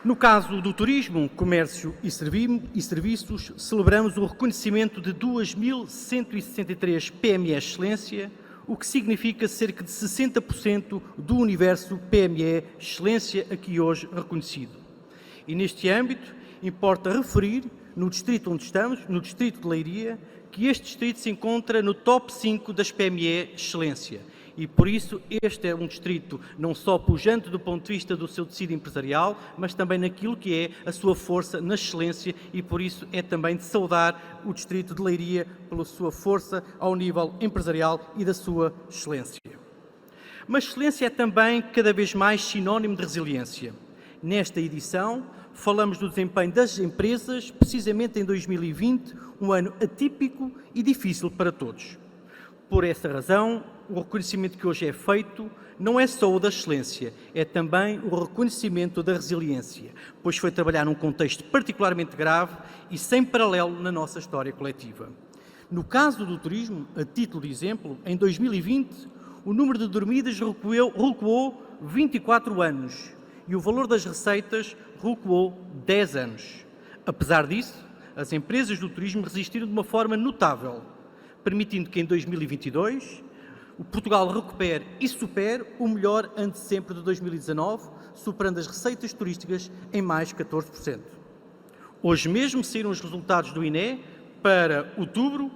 No caso do turismo, comércio e serviços, celebramos o reconhecimento de 2.163 PME Excelência, o que significa cerca de 60% do universo PME Excelência aqui hoje reconhecido. E neste âmbito, importa referir, no distrito onde estamos, no distrito de Leiria, que este distrito se encontra no top 5 das PME Excelência. E, por isso, este é um distrito não só pujante do ponto de vista do seu tecido empresarial, mas também naquilo que é a sua força na excelência e, por isso, é também de saudar o distrito de Leiria pela sua força ao nível empresarial e da sua excelência. Mas excelência é também cada vez mais sinónimo de resiliência. Nesta edição, falamos do desempenho das empresas, precisamente em 2020, um ano atípico e difícil para todos. Por essa razão, o reconhecimento que hoje é feito não é só o da excelência, é também o reconhecimento da resiliência, pois foi trabalhar num contexto particularmente grave e sem paralelo na nossa história coletiva. No caso do turismo, a título de exemplo, em 2020, o número de dormidas recuou 24 anos e o valor das receitas recuou 10 anos. Apesar disso, as empresas do turismo resistiram de uma forma notável, permitindo que em 2022 o Portugal recupere e supere o melhor ano de sempre de 2019, superando as receitas turísticas em mais 14%. Hoje mesmo saíram os resultados do INE para outubro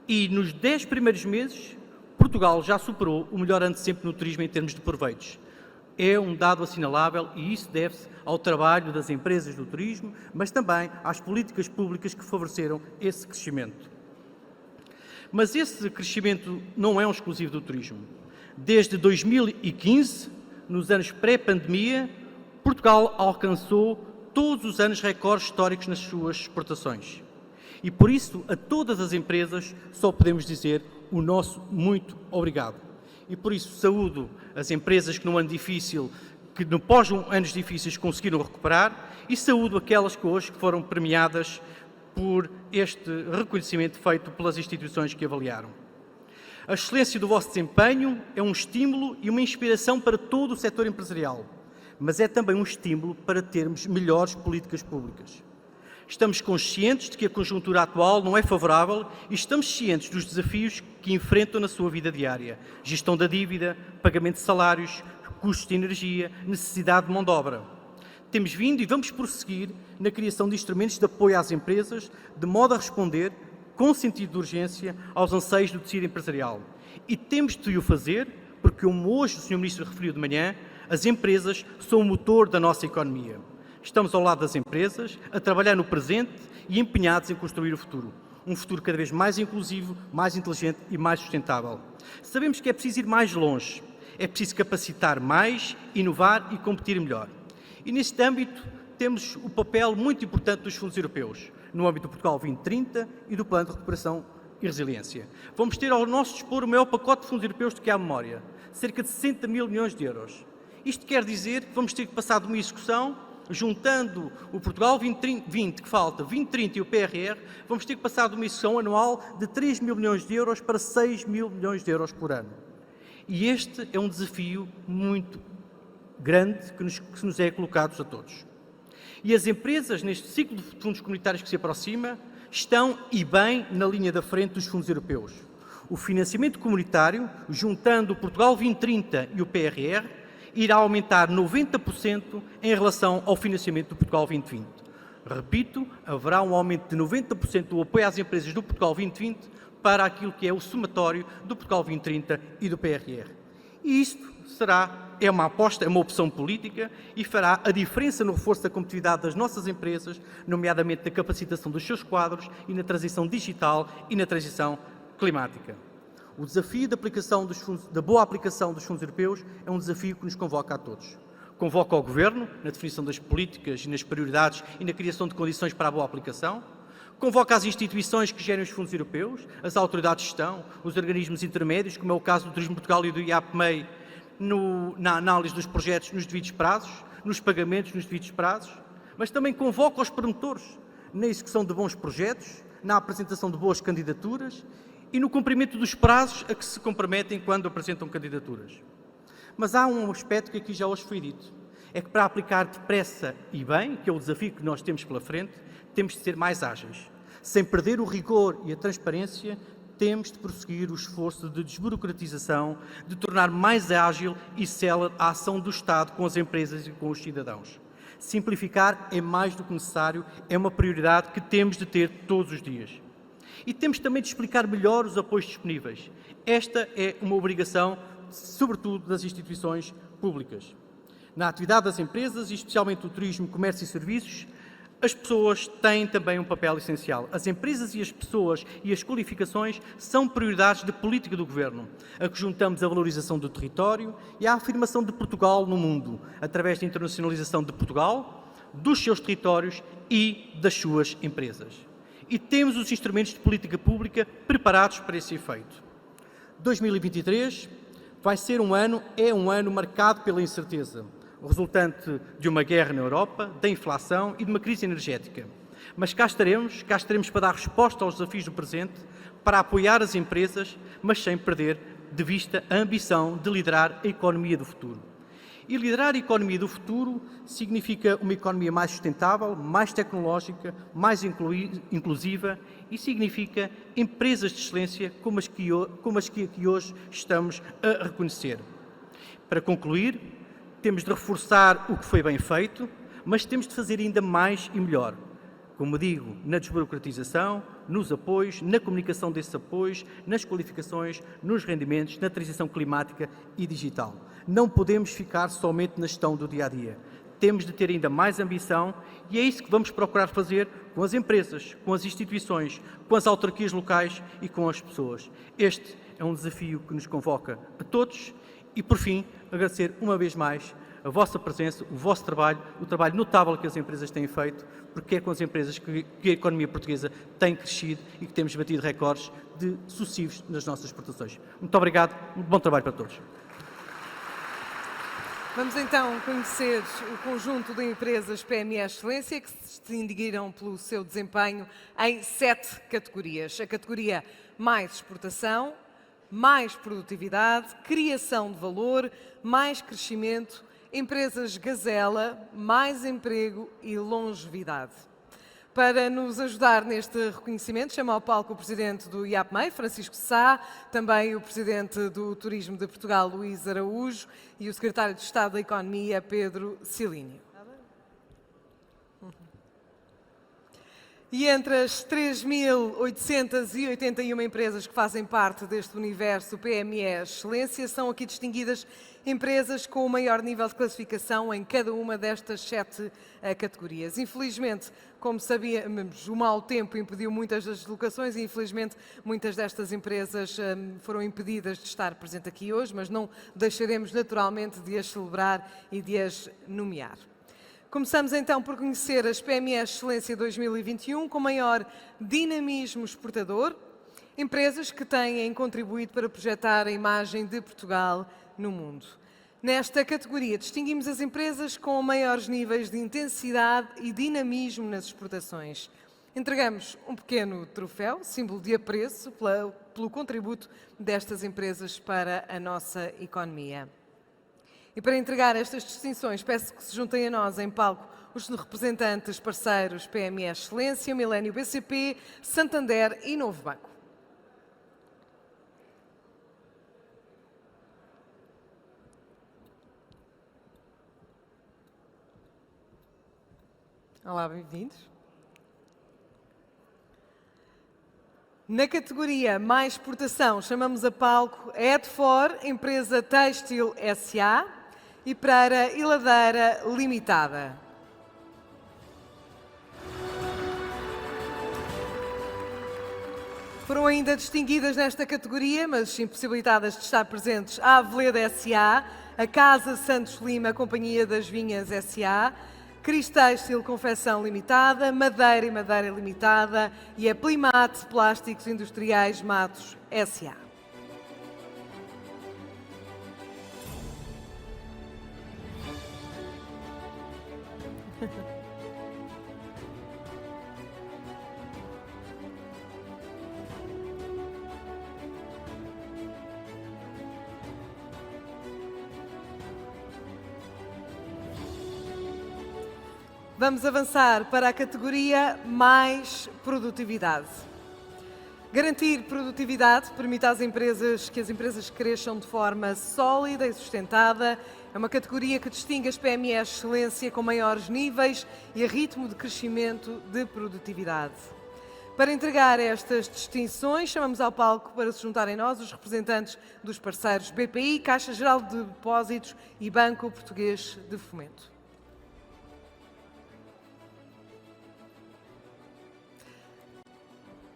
e nos 10 primeiros meses Portugal já superou o melhor ano de sempre no turismo em termos de proveitos. É um dado assinalável e isso deve-se ao trabalho das empresas do turismo, mas também às políticas públicas que favoreceram esse crescimento. Mas esse crescimento não é um exclusivo do turismo. Desde 2015, nos anos pré-pandemia, Portugal alcançou todos os anos recordes históricos nas suas exportações. E por isso, a todas as empresas, só podemos dizer o nosso muito obrigado. E por isso, saúdo as empresas que num ano difícil, que no pós-anos difíceis conseguiram recuperar e saúdo aquelas que hoje foram premiadas por este reconhecimento feito pelas instituições que avaliaram. A excelência do vosso desempenho é um estímulo e uma inspiração para todo o setor empresarial, mas é também um estímulo para termos melhores políticas públicas. Estamos conscientes de que a conjuntura atual não é favorável e estamos cientes dos desafios que enfrentam na sua vida diária: gestão da dívida, pagamento de salários, custos de energia, necessidade de mão de obra. Temos vindo e vamos prosseguir na criação de instrumentos de apoio às empresas, de modo a responder, com sentido de urgência, aos anseios do tecido empresarial. E temos de o fazer, porque, como hoje o Sr. Ministro referiu de manhã, as empresas são o motor da nossa economia. Estamos ao lado das empresas, a trabalhar no presente e empenhados em construir o futuro. Um futuro cada vez mais inclusivo, mais inteligente e mais sustentável. Sabemos que é preciso ir mais longe, é preciso capacitar mais, inovar e competir melhor. E neste âmbito temos o papel muito importante dos fundos europeus, no âmbito do Portugal 2030 e do Plano de Recuperação e Resiliência. Vamos ter ao nosso dispor o maior pacote de fundos europeus do que há memória, cerca de 60 mil milhões de euros. Isto quer dizer que vamos ter que passar de uma execução juntando o Portugal 2020, que falta, 2030 e o PRR, vamos ter que passar de uma execução anual de 3 mil milhões de euros para 6 mil milhões de euros por ano. E este é um desafio muito grande que nos é colocado a todos. E as empresas, neste ciclo de fundos comunitários que se aproxima, estão e bem na linha da frente dos fundos europeus. O financiamento comunitário, juntando o Portugal 2030 e o PRR, irá aumentar 90% em relação ao financiamento do Portugal 2020. Repito, haverá um aumento de 90% do apoio às empresas do Portugal 2020 para aquilo que é o somatório do Portugal 2030 e do PRR. E isto é uma aposta, é uma opção política e fará a diferença no reforço da competitividade das nossas empresas, nomeadamente na capacitação dos seus quadros e na transição digital e na transição climática. O desafio da boa aplicação dos fundos europeus é um desafio que nos convoca a todos. Convoca o Governo na definição das políticas e nas prioridades e na criação de condições para a boa aplicação. Convoca as instituições que gerem os fundos europeus, as autoridades de gestão, os organismos intermédios, como é o caso do Turismo de Portugal e do IAPMEI, na análise dos projetos nos devidos prazos, nos pagamentos nos devidos prazos, mas também convoca os promotores na execução de bons projetos, na apresentação de boas candidaturas e no cumprimento dos prazos a que se comprometem quando apresentam candidaturas. Mas há um aspecto que aqui já hoje foi dito, é que para aplicar depressa e bem, que é o desafio que nós temos pela frente, temos de ser mais ágeis. Sem perder o rigor e a transparência, temos de prosseguir o esforço de desburocratização, de tornar mais ágil e célere a ação do Estado com as empresas e com os cidadãos. Simplificar é mais do que necessário, é uma prioridade que temos de ter todos os dias. E temos também de explicar melhor os apoios disponíveis. Esta é uma obrigação, sobretudo, das instituições públicas. Na atividade das empresas, e especialmente do turismo, comércio e serviços, as pessoas têm também um papel essencial. As empresas e as pessoas e as qualificações são prioridades de política do Governo, a que juntamos a valorização do território e a afirmação de Portugal no mundo, através da internacionalização de Portugal, dos seus territórios e das suas empresas. E temos os instrumentos de política pública preparados para esse efeito. 2023 vai ser um ano marcado pela incerteza, resultante de uma guerra na Europa, da inflação e de uma crise energética. Mas cá estaremos para dar resposta aos desafios do presente, para apoiar as empresas, mas sem perder de vista a ambição de liderar a economia do futuro. E liderar a economia do futuro significa uma economia mais sustentável, mais tecnológica, mais inclusiva e significa empresas de excelência como as que aqui hoje estamos a reconhecer. Para concluir, temos de reforçar o que foi bem feito, mas temos de fazer ainda mais e melhor. Como digo, na desburocratização, nos apoios, na comunicação desses apoios, nas qualificações, nos rendimentos, na transição climática e digital. Não podemos ficar somente na gestão do dia-a-dia. Temos de ter ainda mais ambição e é isso que vamos procurar fazer com as empresas, com as instituições, com as autarquias locais e com as pessoas. Este é um desafio que nos convoca a todos e, por fim, agradecer uma vez mais a vossa presença, o vosso trabalho, o trabalho notável que as empresas têm feito, porque é com as empresas que a economia portuguesa tem crescido e que temos batido recordes de sucessivos nas nossas exportações. Muito obrigado, bom trabalho para todos. Vamos então conhecer o conjunto de empresas PME Excelência que se distinguiram pelo seu desempenho em 7 categorias. A categoria mais exportação, mais produtividade, criação de valor, mais crescimento, empresas gazela, mais emprego e longevidade. Para nos ajudar neste reconhecimento, chamo ao palco o Presidente do IAPMEI, Francisco Sá, também o Presidente do Turismo de Portugal, Luís Araújo, e o Secretário de Estado da Economia, Pedro Cilínio. E entre as 3.881 empresas que fazem parte deste universo PME Excelência, são aqui distinguidas empresas com o maior nível de classificação em cada uma destas 7 categorias. Infelizmente, como sabíamos, o mau tempo impediu muitas das deslocações e, infelizmente, muitas destas empresas foram impedidas de estar presente aqui hoje, mas não deixaremos naturalmente de as celebrar e de as nomear. Começamos então por conhecer as PME Excelência 2021 com maior dinamismo exportador, empresas que têm contribuído para projetar a imagem de Portugal no mundo. Nesta categoria, distinguimos as empresas com maiores níveis de intensidade e dinamismo nas exportações. Entregamos um pequeno troféu, símbolo de apreço pelo contributo destas empresas para a nossa economia. E para entregar estas distinções, peço que se juntem a nós em palco os representantes parceiros PME Excelência, Milênio BCP, Santander e Novo Banco. Olá, bem-vindos. Na categoria Mais Exportação, chamamos a palco a Edfor, empresa têxtil SA, e Pereira e Ladeira Limitada. Foram ainda distinguidas nesta categoria, mas impossibilitadas de estar presentes, a Aveleda SA, a Casa Santos Lima, Companhia das Vinhas SA, Cris Têxtil Confecção Limitada, Madeira e Madeira Limitada e a Plimate Plásticos Industriais Matos SA. Vamos avançar para a categoria Mais Produtividade. Garantir produtividade permite às empresas que as empresas cresçam de forma sólida e sustentada. É uma categoria que distingue as PME Excelência com maiores níveis e ritmo de crescimento de produtividade. Para entregar estas distinções, chamamos ao palco para se juntarem nós os representantes dos parceiros BPI, Caixa Geral de Depósitos e Banco Português de Fomento.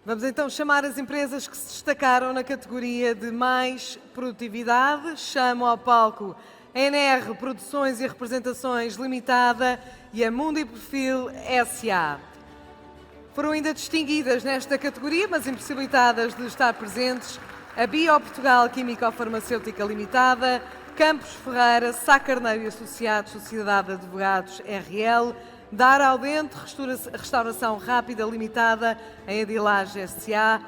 Vamos então chamar as empresas que se destacaram na categoria de mais produtividade. Chamo ao palco a NR Produções e Representações Limitada e a Mundi Perfil SA. Foram ainda distinguidas nesta categoria, mas impossibilitadas de estar presentes, a Bio Portugal Químico-Farmacêutica Limitada, Campos Ferreira, Sá Carneiro e Associados, Sociedade de Advogados RL, Dar ao Dente, Restauração Rápida Limitada, a Edilage SA,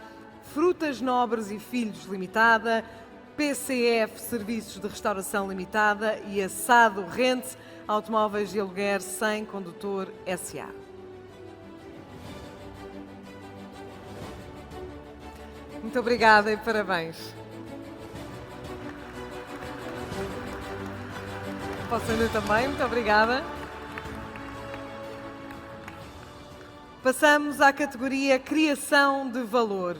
Frutas Nobres e Filhos Limitada, PCF Serviços de Restauração Limitada e a Sado Rente, Automóveis de Aluguer Sem Condutor SA. Muito obrigada e parabéns. Posso ainda também, muito obrigada. Passamos à categoria Criação de Valor.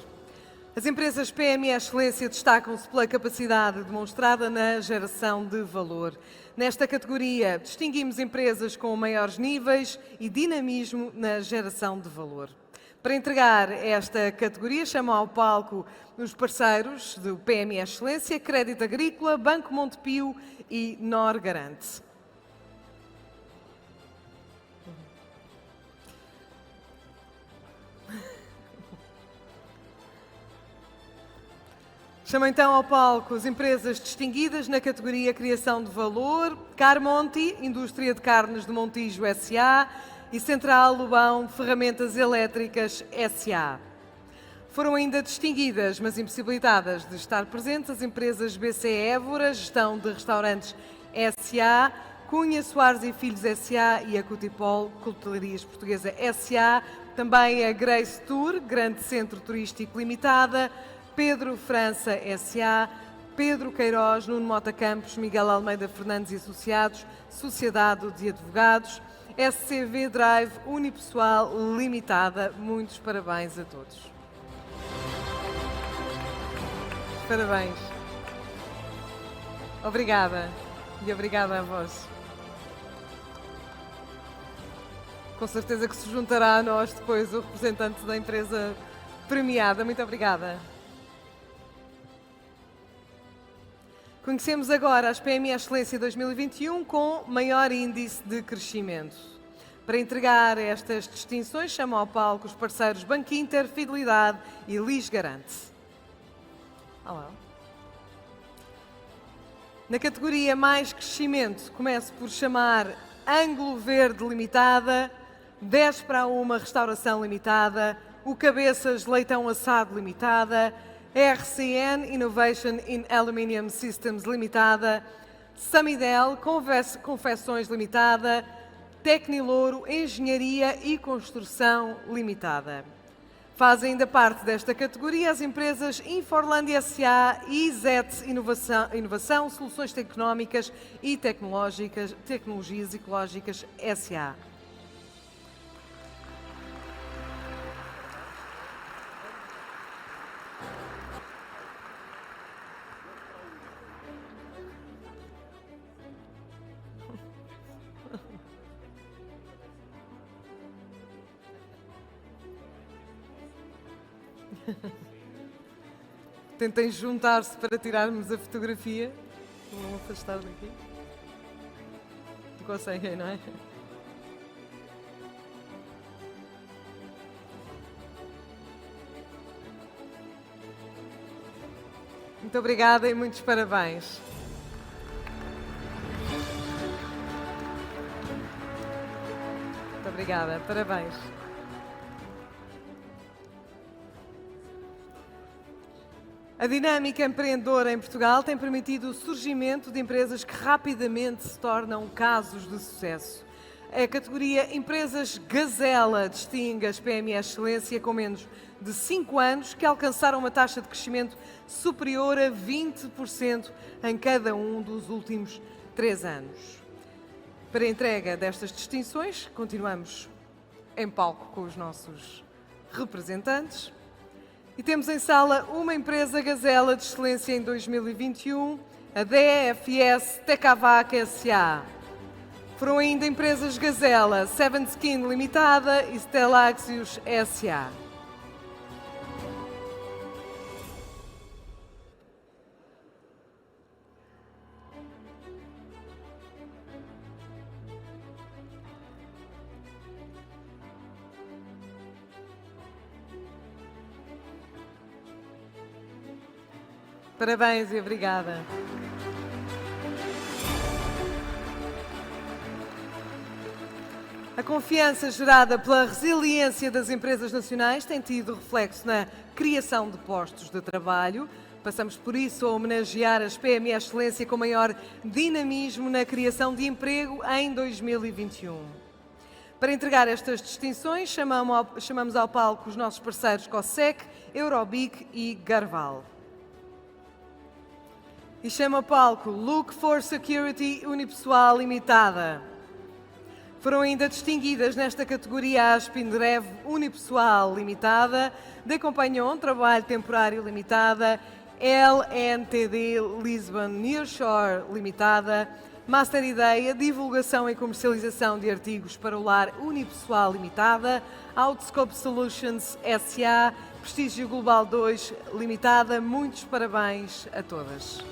As empresas PME Excelência destacam-se pela capacidade demonstrada na geração de valor. Nesta categoria, distinguimos empresas com maiores níveis e dinamismo na geração de valor. Para entregar esta categoria, chamo ao palco os parceiros do PME Excelência, Crédito Agrícola, Banco Montepio e Norgarante. Chamo então ao palco as empresas distinguidas na categoria Criação de Valor, Carmonti, Indústria de Carnes de Montijo SA e Central Lobão Ferramentas Elétricas SA. Foram ainda distinguidas, mas impossibilitadas de estar presentes, as empresas BC Évora, Gestão de Restaurantes SA, Cunha Soares e Filhos SA e a Cutipol, Cutelarias Portuguesa SA, também a Grace Tour, Grande Centro Turístico Limitada, Pedro França S.A., Pedro Queiroz, Nuno Mota Campos, Miguel Almeida Fernandes e Associados, Sociedade de Advogados, SCV Drive Unipessoal Limitada. Muitos parabéns a todos. Parabéns. Obrigada. E obrigada a vós. Com certeza que se juntará a nós depois o representante da empresa premiada. Muito obrigada. Conhecemos agora as PME Excelência 2021 com maior índice de crescimento. Para entregar estas distinções, chamo ao palco os parceiros Banco Inter, Fidelidade e Lis Garante. Olá. Na categoria mais crescimento, começo por chamar Ângulo Verde Limitada, 10 para 1 Restauração Limitada, o Cabeças Leitão Assado Limitada, RCN Innovation in Aluminium Systems Limitada, Samidel Confecções Limitada, Tecnilouro Engenharia e Construção Limitada. Fazem ainda parte desta categoria as empresas Inforland SA e IZET Inovação, Soluções Económicas e Tecnologias Ecológicas SA. Tentem juntar-se para tirarmos a fotografia. Vou afastar daqui. Não conseguem, não é? Muito obrigada e muitos parabéns. Muito obrigada, parabéns. A dinâmica empreendedora em Portugal tem permitido o surgimento de empresas que rapidamente se tornam casos de sucesso. A categoria Empresas Gazela distingue as PME Excelência com menos de 5 anos que alcançaram uma taxa de crescimento superior a 20% em cada um dos últimos 3 anos. Para a entrega destas distinções, continuamos em palco com os nossos representantes. E temos em sala uma empresa Gazela de Excelência em 2021, a DFS Tecavac SA. Foram ainda empresas Gazela, Seven Skin Limitada e Stelaxius SA. Parabéns e obrigada. A confiança gerada pela resiliência das empresas nacionais tem tido reflexo na criação de postos de trabalho. Passamos por isso a homenagear as PME Excelência com maior dinamismo na criação de emprego em 2021. Para entregar estas distinções, chamamos ao palco os nossos parceiros COSEC, Eurobic e Garval. E chama ao palco Look for Security Unipessoal Limitada. Foram ainda distinguidas nesta categoria a Aspinderev Unipessoal Limitada, de Compagnon Trabalho Temporário Limitada, LNTD Lisbon Nearshore Limitada, Master Ideia Divulgação e Comercialização de Artigos para o Lar Unipessoal Limitada, Outscope Solutions SA, Prestígio Global 2 Limitada. Muitos parabéns a todas.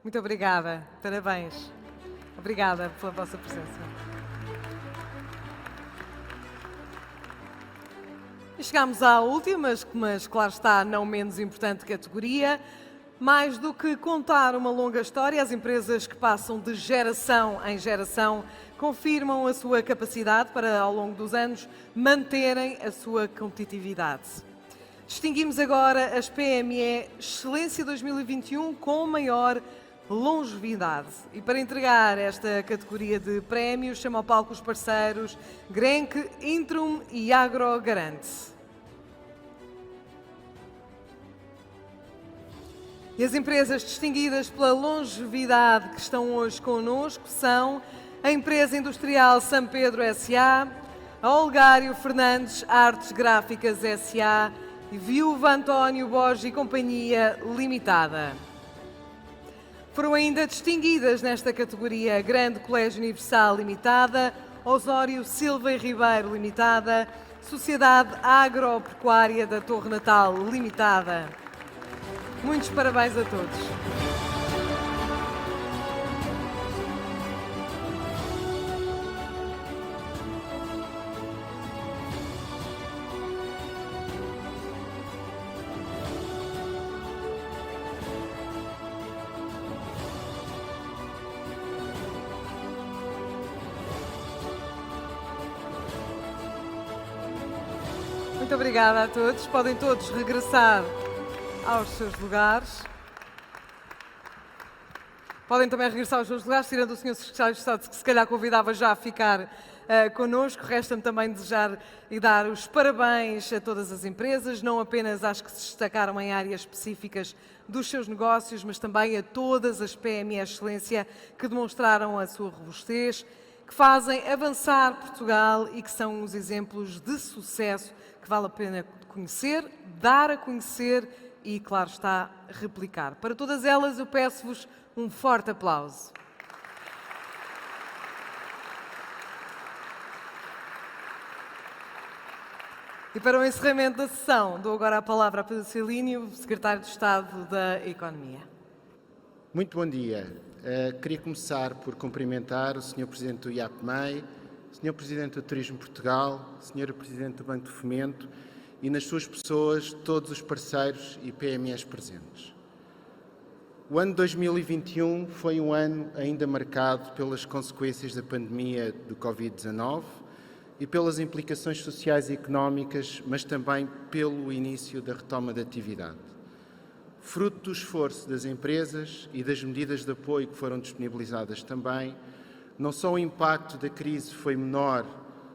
Muito obrigada, parabéns. Obrigada pela vossa presença. E chegamos à última, mas claro está, não menos importante categoria. Mais do que contar uma longa história, as empresas que passam de geração em geração confirmam a sua capacidade para, ao longo dos anos, manterem a sua competitividade. Distinguimos agora as PME Excelência 2021 com maior longevidade. E para entregar esta categoria de prémios, chamo ao palco os parceiros Grenke, Intrum e Agrogarante. E as empresas distinguidas pela longevidade que estão hoje connosco são a Empresa Industrial São Pedro SA, a Olgário Fernandes Artes Gráficas SA e Viúva António Borges e Companhia Limitada. Foram ainda distinguidas nesta categoria a Grande Colégio Universal Limitada, Osório Silva e Ribeiro Limitada, Sociedade Agropecuária da Torre Natal Limitada. Muitos parabéns a todos. Muito obrigada a todos. Podem todos regressar aos seus lugares. Podem também regressar aos seus lugares, tirando o Sr. Secretário de Estado, que se calhar convidava já a ficar connosco. Resta-me também desejar e dar os parabéns a todas as empresas, não apenas às que se destacaram em áreas específicas dos seus negócios, mas também a todas as PME Excelência que demonstraram a sua robustez, que fazem avançar Portugal e que são os exemplos de sucesso que vale a pena conhecer, dar a conhecer e, claro está, replicar. Para todas elas, eu peço-vos um forte aplauso. E para o encerramento da sessão, dou agora a palavra a Pedro Celínio, Secretário de Estado da Economia. Muito bom dia. Queria começar por cumprimentar o Sr. Presidente do IAPMEI, Sr. Presidente do Turismo Portugal, Sra. Presidente do Banco de Fomento e, nas suas pessoas, todos os parceiros e PMEs presentes. O ano 2021 foi um ano ainda marcado pelas consequências da pandemia do Covid-19 e pelas implicações sociais e económicas, mas também pelo início da retoma da atividade. Fruto do esforço das empresas e das medidas de apoio que foram disponibilizadas também, não só o impacto da crise foi menor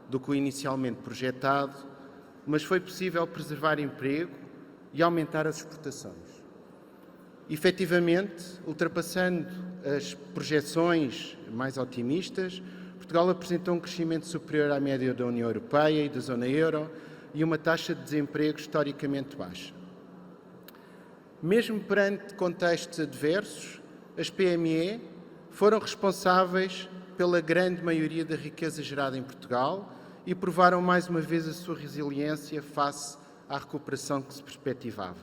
do que o inicialmente projetado, mas foi possível preservar emprego e aumentar as exportações. Efetivamente, ultrapassando as projeções mais otimistas, Portugal apresentou um crescimento superior à média da União Europeia e da zona euro e uma taxa de desemprego historicamente baixa. Mesmo perante contextos adversos, as PME foram responsáveis pela grande maioria da riqueza gerada em Portugal e provaram mais uma vez a sua resiliência face à recuperação que se perspectivava.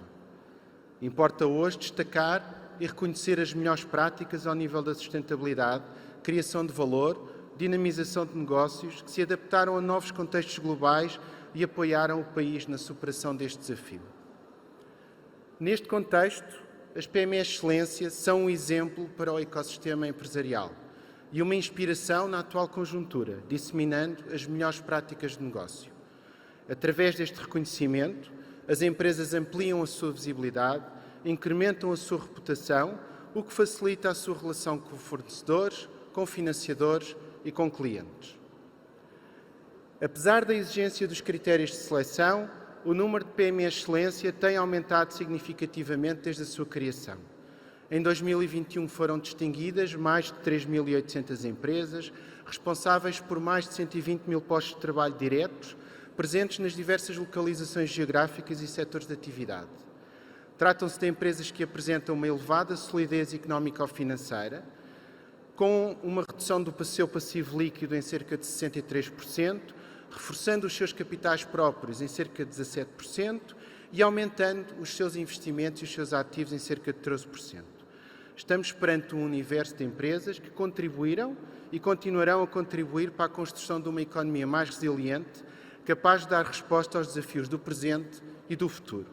Importa hoje destacar e reconhecer as melhores práticas ao nível da sustentabilidade, criação de valor, dinamização de negócios que se adaptaram a novos contextos globais e apoiaram o país na superação deste desafio. Neste contexto, as PMEs Excelência são um exemplo para o ecossistema empresarial e uma inspiração na atual conjuntura, disseminando as melhores práticas de negócio. Através deste reconhecimento, as empresas ampliam a sua visibilidade, incrementam a sua reputação, o que facilita a sua relação com fornecedores, com financiadores e com clientes. Apesar da exigência dos critérios de seleção, o número de PMEs Excelência tem aumentado significativamente desde a sua criação. Em 2021 foram distinguidas mais de 3.800 empresas, responsáveis por mais de 120 mil postos de trabalho diretos, presentes nas diversas localizações geográficas e setores de atividade. Tratam-se de empresas que apresentam uma elevada solidez económico-financeira, com uma redução do seu passivo líquido em cerca de 63%, reforçando os seus capitais próprios em cerca de 17% e aumentando os seus investimentos e os seus ativos em cerca de 13%. Estamos perante um universo de empresas que contribuíram e continuarão a contribuir para a construção de uma economia mais resiliente, capaz de dar resposta aos desafios do presente e do futuro.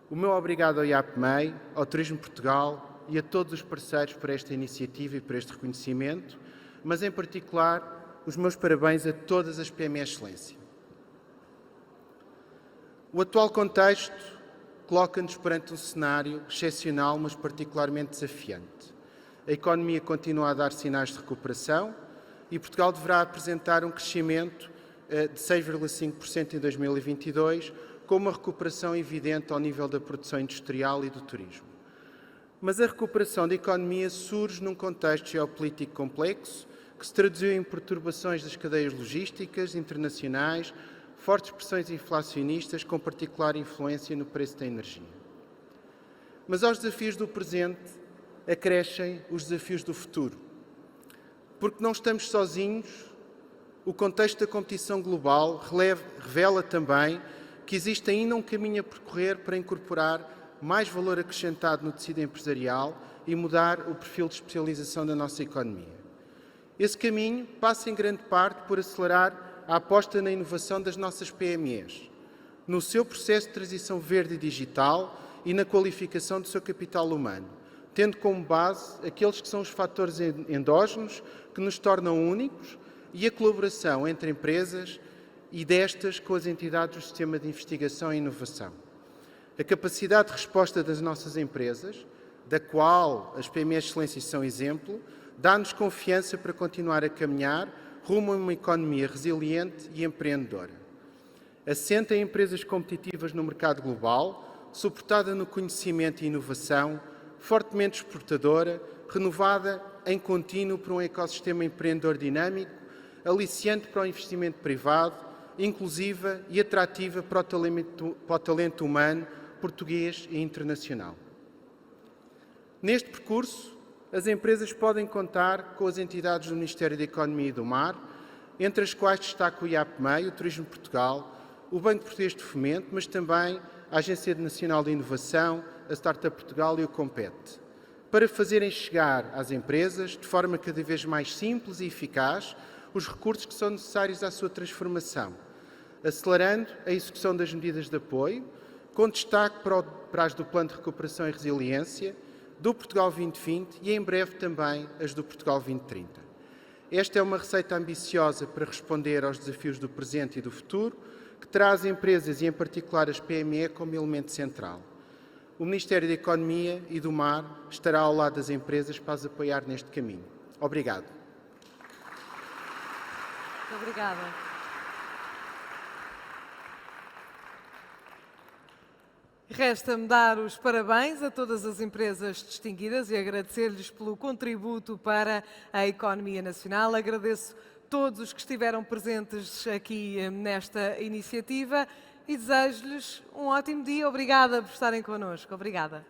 O meu obrigado ao IAPMEI, ao Turismo Portugal e a todos os parceiros por esta iniciativa e por este reconhecimento, mas em particular os meus parabéns a todas as PMEs Excelência. O atual contexto coloca-nos perante um cenário excepcional, mas particularmente desafiante. A economia continua a dar sinais de recuperação e Portugal deverá apresentar um crescimento de 6,5% em 2022, com uma recuperação evidente ao nível da produção industrial e do turismo. Mas a recuperação da economia surge num contexto geopolítico complexo, que se traduziu em perturbações das cadeias logísticas internacionais, fortes pressões inflacionistas com particular influência no preço da energia. Mas aos desafios do presente acrescem os desafios do futuro. Porque não estamos sozinhos, o contexto da competição global revela também que existe ainda um caminho a percorrer para incorporar mais valor acrescentado no tecido empresarial e mudar o perfil de especialização da nossa economia. Esse caminho passa em grande parte por acelerar a aposta na inovação das nossas PMEs, no seu processo de transição verde e digital e na qualificação do seu capital humano, tendo como base aqueles que são os fatores endógenos que nos tornam únicos e a colaboração entre empresas e destas com as entidades do sistema de investigação e inovação. A capacidade de resposta das nossas empresas, da qual as PMEs de excelência são exemplo, dá-nos confiança para continuar a caminhar rumo a uma economia resiliente e empreendedora. Assenta em empresas competitivas no mercado global, suportada no conhecimento e inovação, fortemente exportadora, renovada em contínuo por um ecossistema empreendedor dinâmico, aliciante para o investimento privado, inclusiva e atrativa para o talento humano português e internacional. Neste percurso, as empresas podem contar com as entidades do Ministério da Economia e do Mar, entre as quais destaco o IAPMEI, o Turismo de Portugal, o Banco Português de Fomento, mas também a Agência Nacional de Inovação, a Startup Portugal e o Compete, para fazerem chegar às empresas, de forma cada vez mais simples e eficaz, os recursos que são necessários à sua transformação, acelerando a execução das medidas de apoio, com destaque para as do Plano de Recuperação e Resiliência, do Portugal 2020 e, em breve, também as do Portugal 2030. Esta é uma receita ambiciosa para responder aos desafios do presente e do futuro, que traz empresas e, em particular, as PME como elemento central. O Ministério da Economia e do Mar estará ao lado das empresas para as apoiar neste caminho. Obrigado. Muito obrigada. Resta-me dar os parabéns a todas as empresas distinguidas e agradecer-lhes pelo contributo para a economia nacional. Agradeço todos os que estiveram presentes aqui nesta iniciativa e desejo-lhes um ótimo dia. Obrigada por estarem connosco. Obrigada.